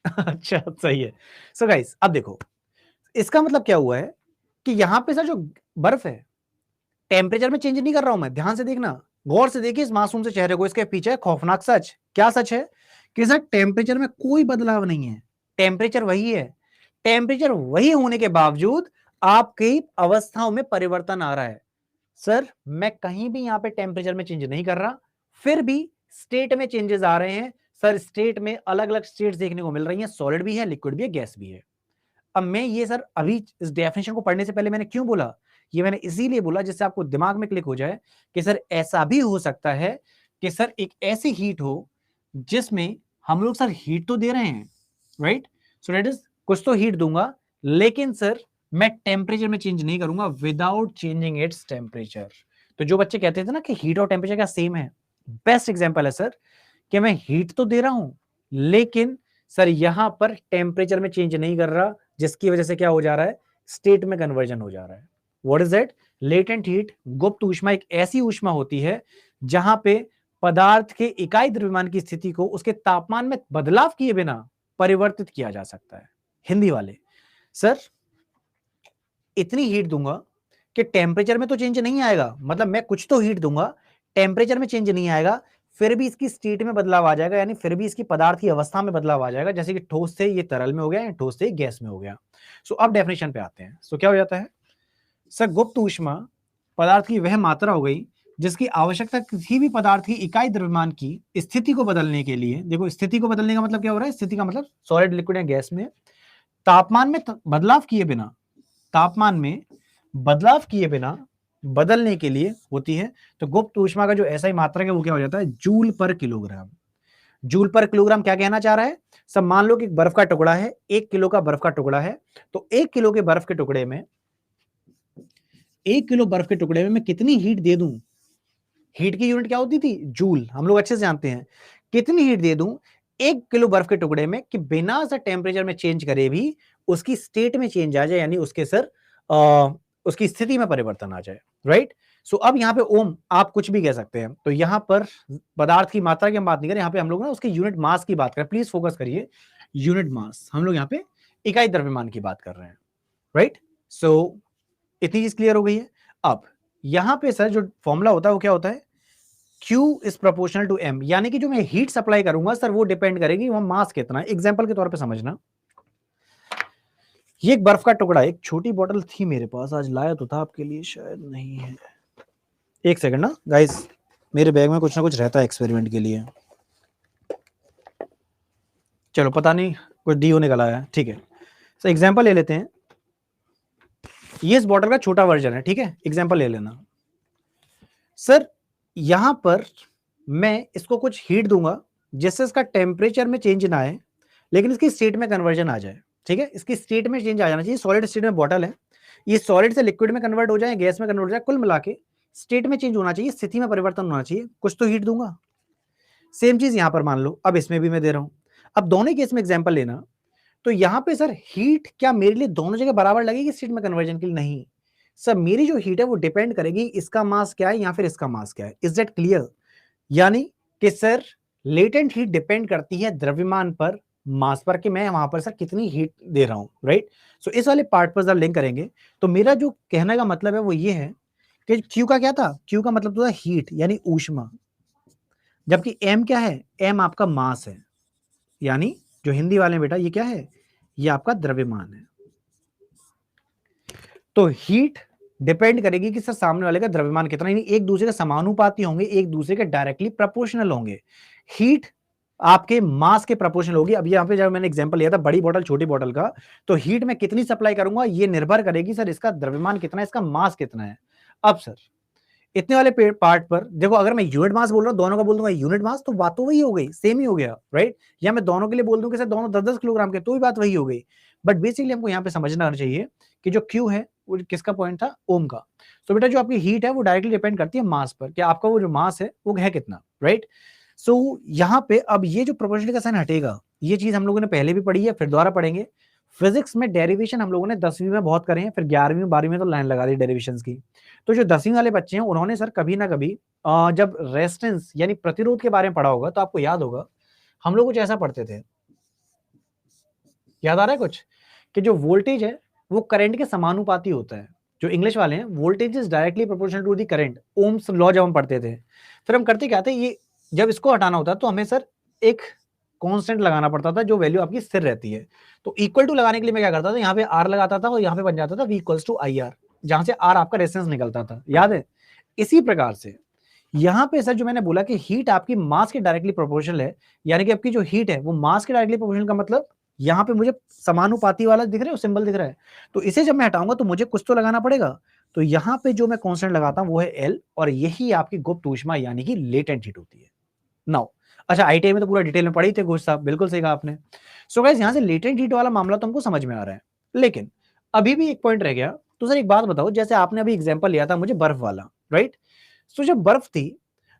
अच्छा सही है। सो गाइस अब देखो इसका मतलब क्या हुआ है कि यहां पे सर जो बर्फ है टेम्परेचर में चेंज नहीं कर रहा हूं मैं, ध्यान से देखना, गौर से देखिए इस मासूम से चेहरे को, इसके पीछे खौफनाक सच। क्या सच है कि सर टेम्परेचर में कोई बदलाव नहीं है, टेम्परेचर वही है। टेम्परेचर वही होने के बावजूद आपकी अवस्थाओं में परिवर्तन आ रहा है। सर मैं कहीं भी यहां पे टेम्परेचर में चेंज नहीं कर रहा, फिर भी स्टेट में चेंजेस आ रहे हैं। सर स्टेट में अलग अलग स्टेट्स देखने को मिल रही हैं, सॉलिड भी है, लिक्विड भी है, गैस भी है। अब मैं ये सर अभी इस डेफिनेशन को पढ़ने से पहले मैंने क्यों बोला, ये मैंने इसीलिए बोला जिससे आपको दिमाग में क्लिक हो जाए कि सर ऐसा भी हो सकता है कि सर एक ऐसी हीट हो जिसमें हम लोग सर हीट तो दे रहे हैं, राइट। सो दैट इज कुछ तो हीट दूंगा, लेकिन सर मैं टेम्परेचर में चेंज नहीं करूंगा विदाउट चेंजिंग इट्स टेम्परेचर। तो जो बच्चे कहते थे ना कि हीट और टेम्परेचर क्या सेम है, बेस्ट एग्जांपल है सर कि मैं हीट तो दे रहा हूं लेकिन सर यहां पर टेम्परेचर में चेंज नहीं कर रहा, जिसकी वजह से क्या हो जा रहा है, स्टेट में कन्वर्जन हो जा रहा है। What is that? Latent heat, गुप्त ऊष्मा एक ऐसी ऊष्मा होती है जहां पे पदार्थ के इकाई द्रव्यमान की स्थिति को उसके तापमान में बदलाव किए बिना परिवर्तित किया जा सकता है। हिंदी वाले सर इतनी हीट दूंगा कि टेम्परेचर में तो चेंज नहीं आएगा, मतलब मैं कुछ तो हीट दूंगा, टेम्परेचर में चेंज नहीं आएगा, फिर भी इसकी स्टेट में बदलाव आ जाएगा, यानी फिर भी इसकी पदार्थ की अवस्था में बदलाव आ जाएगा, जैसे कि ठोस से ये तरल में हो गया, ठोस से गैस में हो गया। सो अब डेफिनेशन पे आते हैं। सो क्या हो जाता है सर, गुप्त ऊष्मा पदार्थ की वह मात्रा हो गई जिसकी आवश्यकता किसी भी पदार्थ की इकाई द्रव्यमान की स्थिति को बदलने के लिए। देखो स्थिति को बदलने का मतलब क्या हो रहा है, स्थिति का मतलब सॉलिड, लिक्विड या गैस में तापमान में बदलाव किए बिना, तापमान में बदलाव किए बिना बदलने के लिए होती है। तो गुप्त ऊष्मा का जो ऐसा मात्रक है वो क्या हो जाता है, जूल पर किलोग्राम। जूल पर किलोग्राम क्या कहना चाह रहा है, सब मान लो कि बर्फ का टुकड़ा है, 1 किलो का बर्फ का टुकड़ा है, तो 1 किलो के बर्फ के टुकड़े में, 1 किलो बर्फ के टुकड़े में मैं कितनी हीट दे दूं, हीट की यूनिट क्या होती थी, जूल, हम लोग अच्छे से जानते हैं। कितनी हीट दे दूं 1 किलो बर्फ के टुकड़े में कि बिना सर टेम्परेचर में चेंज करे भी उसकी स्टेट में चेंज आ जाए, यानी उसके सर उसकी स्थिति में परिवर्तन आ जाए, राइट। सो अब यहाँ पे ओम आप कुछ भी कह सकते हैं, तो यहाँ पर पदार्थ की मात्रा की हम बात नहीं करें, यहाँ पे हम लोग ना उसके यूनिट मास की बात करें, प्लीज फोकस करिए, यूनिट मास, हम लोग यहाँ पे इकाई द्रव्यमान की बात कर रहे हैं, राइट। सो इतनी चीज क्लियर हो गई है। अब यहां पे सर जो फॉर्मूला होता है वो क्या होता है, Q is proportional to M, यानी कि जो मैं हीट सप्लाई करूंगा सर वो डिपेंड करेगी वो मास कितना है। एग्जांपल के तौर पे समझना, ये एक बर्फ का टुकड़ा, एक छोटी बोतल थी मेरे पास, आज लाया तो था आपके लिए, शायद नहीं है, एक सेकंड ना गाइस, मेरे बैग में कुछ ना कुछ रहता है एक्सपेरिमेंट के लिए, चलो पता नहीं कुछ डी होने का है, ठीक है। सर एग्जांपल ले लेते हैं, ये इस बॉटल का छोटा वर्जन है, ठीक है, एग्जांपल ले लेना। सर यहां पर मैं इसको कुछ हीट दूंगा जिससे इसका टेम्परेचर में चेंज ना आए लेकिन इसकी स्टेट में कन्वर्जन आ जाए, ठीक है, इसकी स्टेट में चेंज आ जाना चाहिए। सॉलिड स्टेट में बॉटल है, ये सॉलिड से लिक्विड में कन्वर्ट हो जाए, गैस में कन्वर्ट हो जाए, कुल मिला के स्टेट में चेंज होना चाहिए, स्थिति में परिवर्तन होना चाहिए, कुछ तो हीट दूंगा। सेम चीज यहां पर मान लो, अब इसमें भी मैं दे रहा हूं। अब दोनों केस में एग्जाम्पल लेना, तो यहां पे सर हीट क्या मेरे लिए दोनों जगह बराबर लगेगी स्टेट में कन्वर्जन के लिए, नहीं सर, मेरी जो हीट है वो डिपेंड करेगी इसका मास क्या है या फिर इसका मास क्या है। Is that clear? यानी कि सर लेटेंट हीट डिपेंड करती है द्रव्यमान पर, मास पर, कि मैं वहां पर सर कितनी हीट दे रहा हूं, राइट। सो इस वाले पार्ट पर जब लिंक करेंगे तो मेरा जो कहने का मतलब है वो ये है कि क्यू का क्या था, क्यू का मतलब तो था हीट यानी ऊष्मा, जबकि एम क्या है, एम आपका मास है, यानी जो हिंदी वाले बेटा ये क्या है, ये आपका द्रव्यमान है। तो हीट डिपेंड करेगी कि सर सामने वाले का द्रव्यमान कितना, यानी एक दूसरे के समानुपाती होंगे, एक दूसरे के डायरेक्टली प्रोपोर्शनल होंगे। हीट आपके मास के प्रोपोर्शनल होगी। अब यहाँ पे जब मैंने एग्जांपल लिया था बड़ी बोतल छोटी बोतल का, तो हीट में कितनी सप्लाई करूंगा ये निर्भर करेगी सर इसका द्रव्यमान कितना है, इसका मास कितना है। अब सर इतने वाले पार्ट पर देखो, अगर मैं यूनिट मास बोल रहा हूं, दोनों का बोल दूंगा यूनिट मास, तो बात तो वही हो गई, सेम ही हो गया, राइट। या मैं दोनों के लिए बोल दूं कि सर दोनों 10-10 किलोग्राम के, तो भी बात वही हो गई। बट बेसिकली हमको यहाँ पे समझना आना चाहिए कि जो Q है वो किसका पॉइंट था, ओम का। तो बेटा जो आपकी हीट है वो डायरेक्टली डिपेंड करती है मास पर, कि आपका वो जो मास है वो है कितना, राइट। सो यहाँ पे अब ये जो प्रोपोर्शनल का साइन हटेगा, ये चीज हम लोगों ने पहले भी पढ़ी है, फिर दोबारा पढ़ेंगे। फिजिक्स में डेरिवेशन हम लोगों ने 10वीं में बहुत करे हैं, फिर 11वीं 12वीं में तो लाइन लगा दी डेरिवेशन की। तो जो 10वीं वाले बच्चे हैं उन्होंने सर कभी ना कभी जब रेजिस्टेंस यानी प्रतिरोध के बारे में पढ़ा होगा, तो आपको याद होगा हम लोग कुछ ऐसा पढ़ते थे, याद आ रहा है कुछ, कि जो वोल्टेज है वो करंट के समानुपाती होता है। जो इंग्लिश वाले हैं, voltage is directly proportional to the current, Ohm's law जब हम पढ़ते थे, फिर हम करते क्या थे, ये जब इसको हटाना होता तो हमें सर एक कांस्टेंट लगाना पड़ता था जो वैल्यू आपकी स्थिर रहती है। तो इक्वल टू लगाने के लिए मैं क्या करता था, यहाँ पे आर लगाता था और यहाँ पे बन जाता था V equals to I R, जहां से आर आपका रेजिस्टेंस निकलता था, याद है। इसी प्रकार से यहाँ पे सर जो मैंने बोला कि हीट आपकी मास के डायरेक्टली प्रोपोर्शनल है, यानी कि आपकी जो हीट है वो मास के डायरेक्टली प्रोपोर्शनल का मतलब यहाँ पे मुझे समानुपाती वाला दिख रहा है, सिंबल दिख रहा है, तो इसे जब मैं हटाऊंगा तो मुझे कुछ तो लगाना पड़ेगा। तो यहाँ पे जो मैं कांस्टेंट लगाता हूँ वो है एल, और यही आपकी गुप्त ऊष्मा यानी कि लेटेंट हीट होती है। नाउ अच्छा, आईटीआई में तो पूरा डिटेल में पढ़ी थे घोष साहब, बिल्कुल सही कहा आपने। सो गाइस यहाँ से लेटेंट हीट वाला मामला तो हमको समझ में आ रहा है, लेकिन अभी भी एक पॉइंट रह गया। तो सर एक बात बताओ, जैसे आपने अभी एग्जाम्पल लिया था मुझे बर्फ वाला, राइट। सो जब बर्फ थी,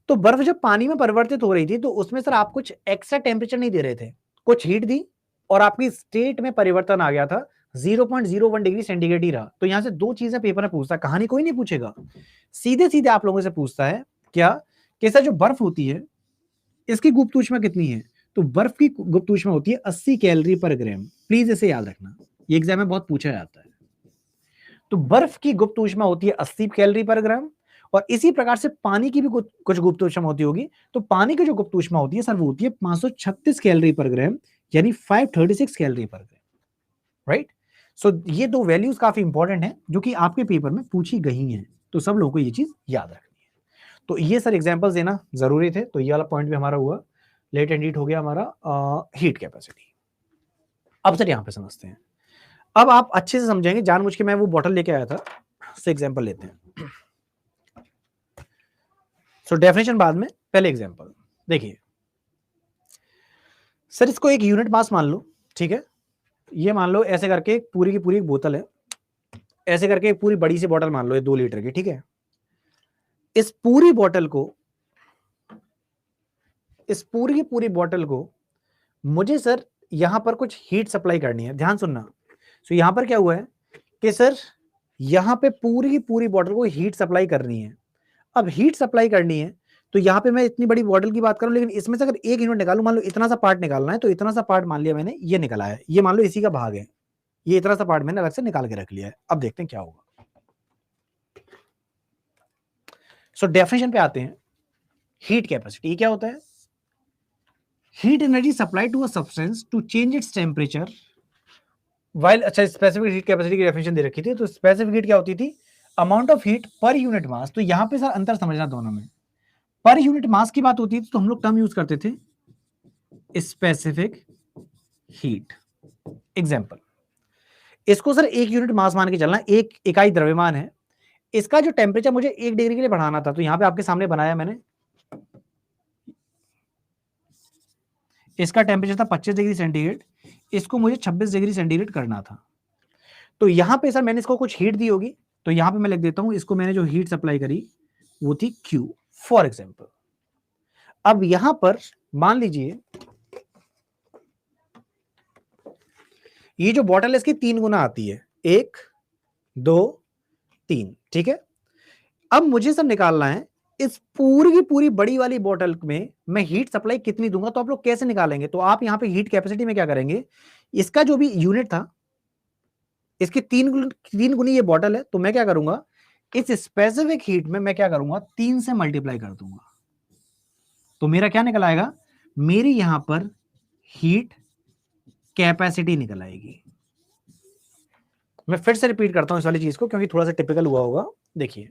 तो बर्फ जब पानी में परिवर्तित हो रही थी, तो उसमें सर आप कुछ एक्स्ट्रा टेम्परेचर नहीं दे रहे थे, कुछ हीट दी और आपकी स्टेट में परिवर्तन आ गया था, 0.01 डिग्री सेंटीग्रेड ही रहा। तो यहां से दो चीजें पेपर में पूछता है, कहानी कोई नहीं पूछेगा, सीधे सीधे आप लोगों से पूछता है क्या, कि सर जो बर्फ होती है इसकी गुप्त ऊष्मा कितनी है। तो बर्फ की गुप्त ऊष्मा होती है 80 कैलोरी पर ग्राम, प्लीज इसे याद रखना, ये एग्जाम में बहुत पूछा जाता है। तो बर्फ की गुप्त ऊष्मा होती है 80 कैलोरी पर ग्राम, और इसी प्रकार से पानी की भी कुछ गुप्त ऊष्मा होती होगी। तो पानी की जो गुप्त ऊष्मा होती है सर वो होती है 536 कैलोरी पर ग्राम, यानी 536 कैलोरी पर ग्राम, राइट। सो ये दो वैल्यूज काफी इंपॉर्टेंट है जो कि आपके पेपर में पूछी गई हैं, तो सब लोगों को ये चीज याद रखनी है। तो ये सर एग्जांपल्स देना जरूरी थे, तो ये वाला पॉइंट भी हमारा हुआ, लेटेंट हीट हो गया हमारा, हीट कैपेसिटी। अब सर यहां पे समझते हैं, अब आप अच्छे से समझेंगे, जानबूझ के मैं वो बॉटल लेके आया था, से एग्जांपल लेते हैं। सो डेफिनेशन बाद में, पहले एग्जांपल देखिए। सर इसको एक यूनिट मास मान लो, ठीक है, ये मान लो ऐसे करके पूरी की पूरी एक बोतल है, ऐसे करके एक पूरी बड़ी सी बोतल मान लो, ये 2 लीटर की, ठीक है। इस पूरी बोतल को, इस पूरी की पूरी बोतल को मुझे सर यहां पर कुछ हीट सप्लाई करनी है, ध्यान सुनना। सो यहां पर क्या हुआ है कि सर यहां पे पूरी की पूरी बोतल को हीट सप्लाई करनी है। अब हीट सप्लाई करनी है तो यहां पे मैं इतनी बड़ी बॉटल की बात करूं, लेकिन इसमें से अगर एक यूनिट निकालूं, मान लो इतना सा पार्ट निकालना है, तो इतना सा पार्ट मान लिया मैंने, ये निकला है, ये मान लो इसी का भाग है, ये इतना सा पार्ट मैंने अलग से निकाल के रख लिया है। अब देखते हैं क्या होगा। सो डेफिनेशन पे आते हैं, हीट कैपेसिटी क्या होता है, heat energy supply to a substance to change its temperature while. अच्छा, स्पेसिफिक हीट कैपेसिटी की डेफिनेशन दे रखी थी, तो स्पेसिफिक हीट क्या होती थी, amount of heat per unit mass. तो यहां पे सर अंतर समझना दोनों में, पर यूनिट मास की बात होती है तो हम लोग टर्म यूज करते थे स्पेसिफिक हीट। एग्जांपल, इसको सर एक यूनिट मास मान के चलना, एक इकाई द्रव्यमान है, इसका जो टेम्परेचर मुझे 1 डिग्री के लिए बढ़ाना था, तो यहां पे आपके सामने बनाया मैंने, इसका टेम्परेचर था 25 डिग्री सेंटीग्रेड, इसको मुझे 26 डिग्री सेंटीग्रेड करना था। तो यहां पे सर मैंने इसको कुछ हीट दी होगी, तो यहां पे मैं लिख देता हूं, इसको मैंने जो हीट सप्लाई करी वो थी Q फॉर एग्जाम्पल। अब यहां पर मान लीजिए ये जो बॉटल है इसकी 3 गुना आती है, 1 2 3, ठीक है। अब मुझे सब निकालना है इस पूरी की पूरी बड़ी वाली बॉटल में मैं हीट सप्लाई कितनी दूंगा। तो आप लोग कैसे निकालेंगे, तो आप यहां पे हीट कैपेसिटी में क्या करेंगे, इसका जो भी यूनिट था, इसकी 3 गुनी ये बॉटल है, तो मैं क्या करूंगा, इस स्पेसिफिक हीट में मैं क्या करूंगा, 3 से मल्टीप्लाई कर दूंगा, तो मेरा क्या निकल आएगा, मेरी यहां पर हीट कैपेसिटी निकल आएगी। मैं फिर से रिपीट करता हूं इस वाली चीज को, क्योंकि थोड़ा सा टिपिकल हुआ होगा। देखिए,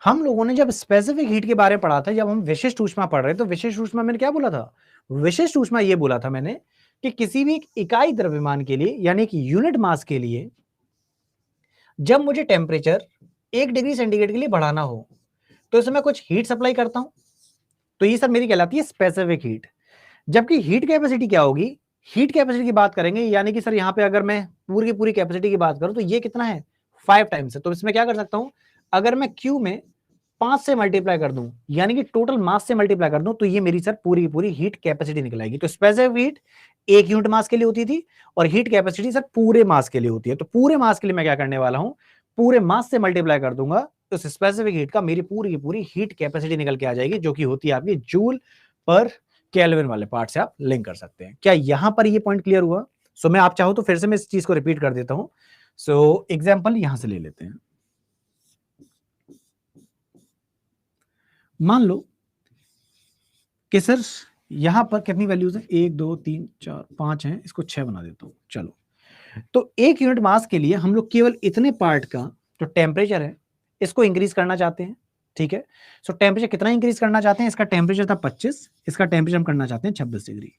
हम लोगों ने जब स्पेसिफिक हीट के बारे में पढ़ा था, जब हम विशिष्ट ऊष्मा पढ़ रहे, तो विशिष्ट ऊष्मा मैंने क्या बोला था, विशिष्ट ऊष्मा ये बोला था मैंने कि किसी भी इकाई द्रव्यमान के लिए, यानी कि यूनिट मास के लिए, जब मुझे टेम्परेचर 1 डिग्री सेंटीग्रेड के लिए बढ़ाना हो तो इसमें कुछ हीट सप्लाई करता हूं, तो ये सर मेरी कहलाती है स्पेसिफिक हीट। जबकि हीट कैपेसिटी क्या होगी, हीट कैपेसिटी की बात करेंगे, यानी कि सर यहां पे अगर मैं पूरी की पूरी कैपेसिटी की बात करूं तो ये कितना है 5 टाइम्स है। तो इसमें क्या कर सकता हूं, अगर मैं Q में 5 से मल्टीप्लाई कर दूं, यानी कि टोटल मास से मल्टीप्लाई कर दूं, तो ये मेरी सर पूरी की पूरी हीट कैपेसिटी निकल आएगी। तो स्पेसिफिक हीट 1 यूनिट मास के लिए होती थी और हीट कैपेसिटी सर पूरे मास के लिए होती है। तो पूरे मास के लिए मैं क्या करने वाला हूं, पूरे मास से मल्टीप्लाई कर दूंगा, तो स्पेसिफिक हीट का मेरी पूरी की पूरी हीट कैपेसिटी निकल के आ जाएगी, जो कि होती है आपकी जूल पर केल्विन वाले पार्ट से आप लिंक कर सकते हैं। क्या यहां पर ये पॉइंट क्लियर हुआ? सो मैं आप चाहो तो फिर से मैं इस चीज को रिपीट कर देता हूं। सो एग्जांपल यहां से ले लेते हैं। मान लो कि सर यहां पर कितनी वैल्यूज है, 1 2 3 4 5 है, इसको 6 बना देता हूं। चलो, तो 1 यूनिट मास के लिए हम लोग केवल इतने पार्ट का जो टेम्परेचर है इसको इंक्रीज करना चाहते हैं। ठीक है, सो टेम्परेचर कितना इंक्रीज करना चाहते हैं, इसका टेम्परेचर था 25, इसका टेम्परेचर हम करना चाहते हैं 26 डिग्री।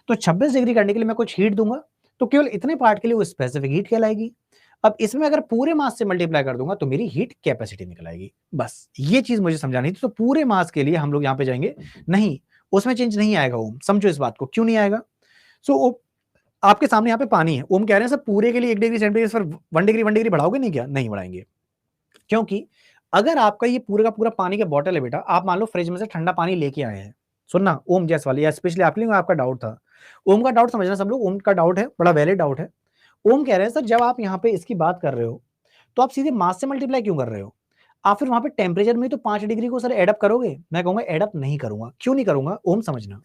तो 26 डिग्री करने के लिए मैं कुछ हीट दूंगा, तो केवल इतने पार्ट के लिए वो स्पेसिफिक हीट कहलाएगी। अब इसमें अगर पूरे मास से मल्टीप्लाई कर दूंगा तो मेरी हीट कैपेसिटी निकल आएगी। बस ये चीज मुझे समझानी थी। तो पूरे मास के लिए हम लोग यहां पे जाएंगे, नहीं उसमें चेंज नहीं आएगा ओम, समझो इस बात को, क्यों नहीं आएगा। सो आपके सामने यहाँ पे पानी है, ओम कह रहे हैं सर पूरे के लिए 1 डिग्री सेंटीग्रेड पर 1 डिग्री बढ़ाओगे नहीं क्या, नहीं बढ़ाएंगे, क्योंकि अगर आपका ये पूरा का पूरा पानी का बॉटल है बेटा, आप मान लो फ्रिज में से ठंडा पानी लेके आए हैं, सुनना ओम जैस वाली, या स्पेशली आपके लिए आपका डाउट था, ओम का डाउट समझना सब लोग, ओम का डाउट है, बड़ा वैलिड डाउट है। ओम कह रहे हैं सर जब आप यहाँ पे इसकी बात कर रहे हो तो आप सीधे मास से मल्टीप्लाई क्यों कर रहे हो, आप फिर वहां पे टेम्परेचर में तो 5 डिग्री को सर एडअप करोगे। मैं कहूंगा एडअप नहीं करूंगा। क्यों नहीं करूंगा ओम समझना,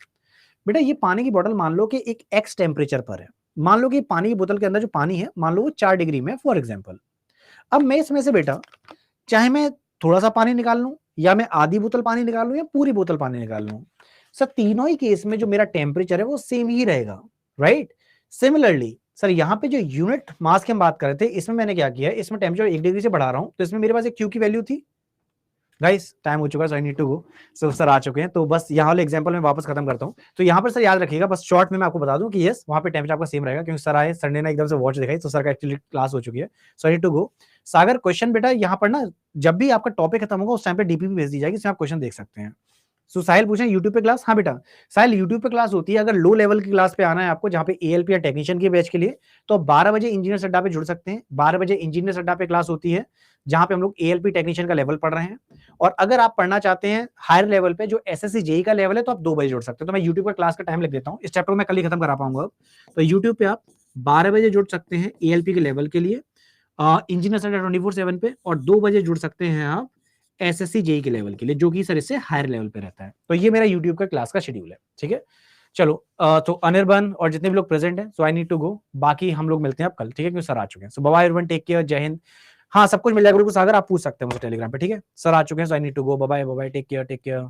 बेटा ये पानी की बोतल मान लो कि एक एक्स टेम्परेचर पर है, मान लो कि पानी की बोतल के अंदर जो पानी है मान लो वो 4 डिग्री में फॉर एग्जाम्पल। अब मैं इसमें से बेटा चाहे मैं थोड़ा सा पानी निकाल लूं, या मैं आधी बोतल पानी निकाल लूं, या पूरी बोतल पानी निकाल लूं, सर तीनों ही केस में जो मेरा टेम्परेचर है वो सेम ही रहेगा, राइट। सिमिलरली सर यहाँ पे जो यूनिट मास की हम बात कर रहे थे, इसमें मैंने क्या किया है, इसमें टेम्परेचर 1 डिग्री से बढ़ा रहा हूं, तो इसमें मेरे पास एक क्यू की वैल्यू थी। गाइस टाइम हो चुका है, so I need to go. So sir आ चुके हैं, तो बस यहाँ वाले एग्जांपल में वापस खत्म करता हूँ। तो यहाँ पर सर याद रखिएगा, बस शॉर्ट में मैं आपको बता दूं कि यस वहाँ पे टेम्परेचर आपका सेम रहेगा, क्योंकि सर आए संडे ने एकदम से वॉच दिखाई, तो सर का एक्चुअली क्लास हो चुकी है, so I need to go. Sagar question बेटा यहाँ पर ना जब भी आपका टॉपिक खत्म होगा उस टाइम पे डीपीपी भेज दी जाएगी, इसमें आप क्वेश्चन देख सकते हैं। सो साहिल पूछे यूट्यूब पे क्लास, हाँ बेटा साहिल यूट्यूब पे क्लास होती है। अगर लो लेवल की क्लास पे आना है आपको, जहाँ पे एएलपी या टेक्नीशियन की बैच के लिए, तो 12 बजे इंजीनियर अड्डा पे जुड़ सकते हैं। 12 बजे इंजीनियर अड्डा पे क्लास होती है, जहाँ पे हम लोग एएलपी टेक्नीशियन का लेवल पढ़ रहे हैं। और अगर आप पढ़ना चाहते हैं हायर लेवल पे जो एसएससी जेई का लेवल है, तो आप 2 बजे जुड़ सकते हैं। तो मैं यूट्यूब पर क्लास का टाइम लिख देता हूँ, इस चैप्टर को मैं कल ही खत्म करा पाऊंगा अब। तो यूट्यूब पे आप 12 बजे जुड़ सकते हैं एएलपी के लेवल के लिए इंजीनियर अड्डा 24/7 पे, और 2 बजे जुड़ सकते हैं आप एसएससी जेई के लेवल के लिए, जो कि सर इससे हायर लेवल पे रहता है। तो ये मेरा यूट्यूब का क्लास का शेड्यूल है, ठीक है। चलो तो अनिर्बन और जितने भी लोग प्रेजेंट हैं, सो आई नीड टू गो, बाकी हम लोग मिलते हैं अब कल, ठीक है, क्योंकि सर आ चुके हैं। So bye bye everyone, take care, Jai Hind. हाँ सब कुछ मिल जाएगा, सागर आप पूछ सकते हैं मुझे टेलीग्राम पे, ठीक है। सर आ चुके हैं, so I need to go, bye bye, take care, take care.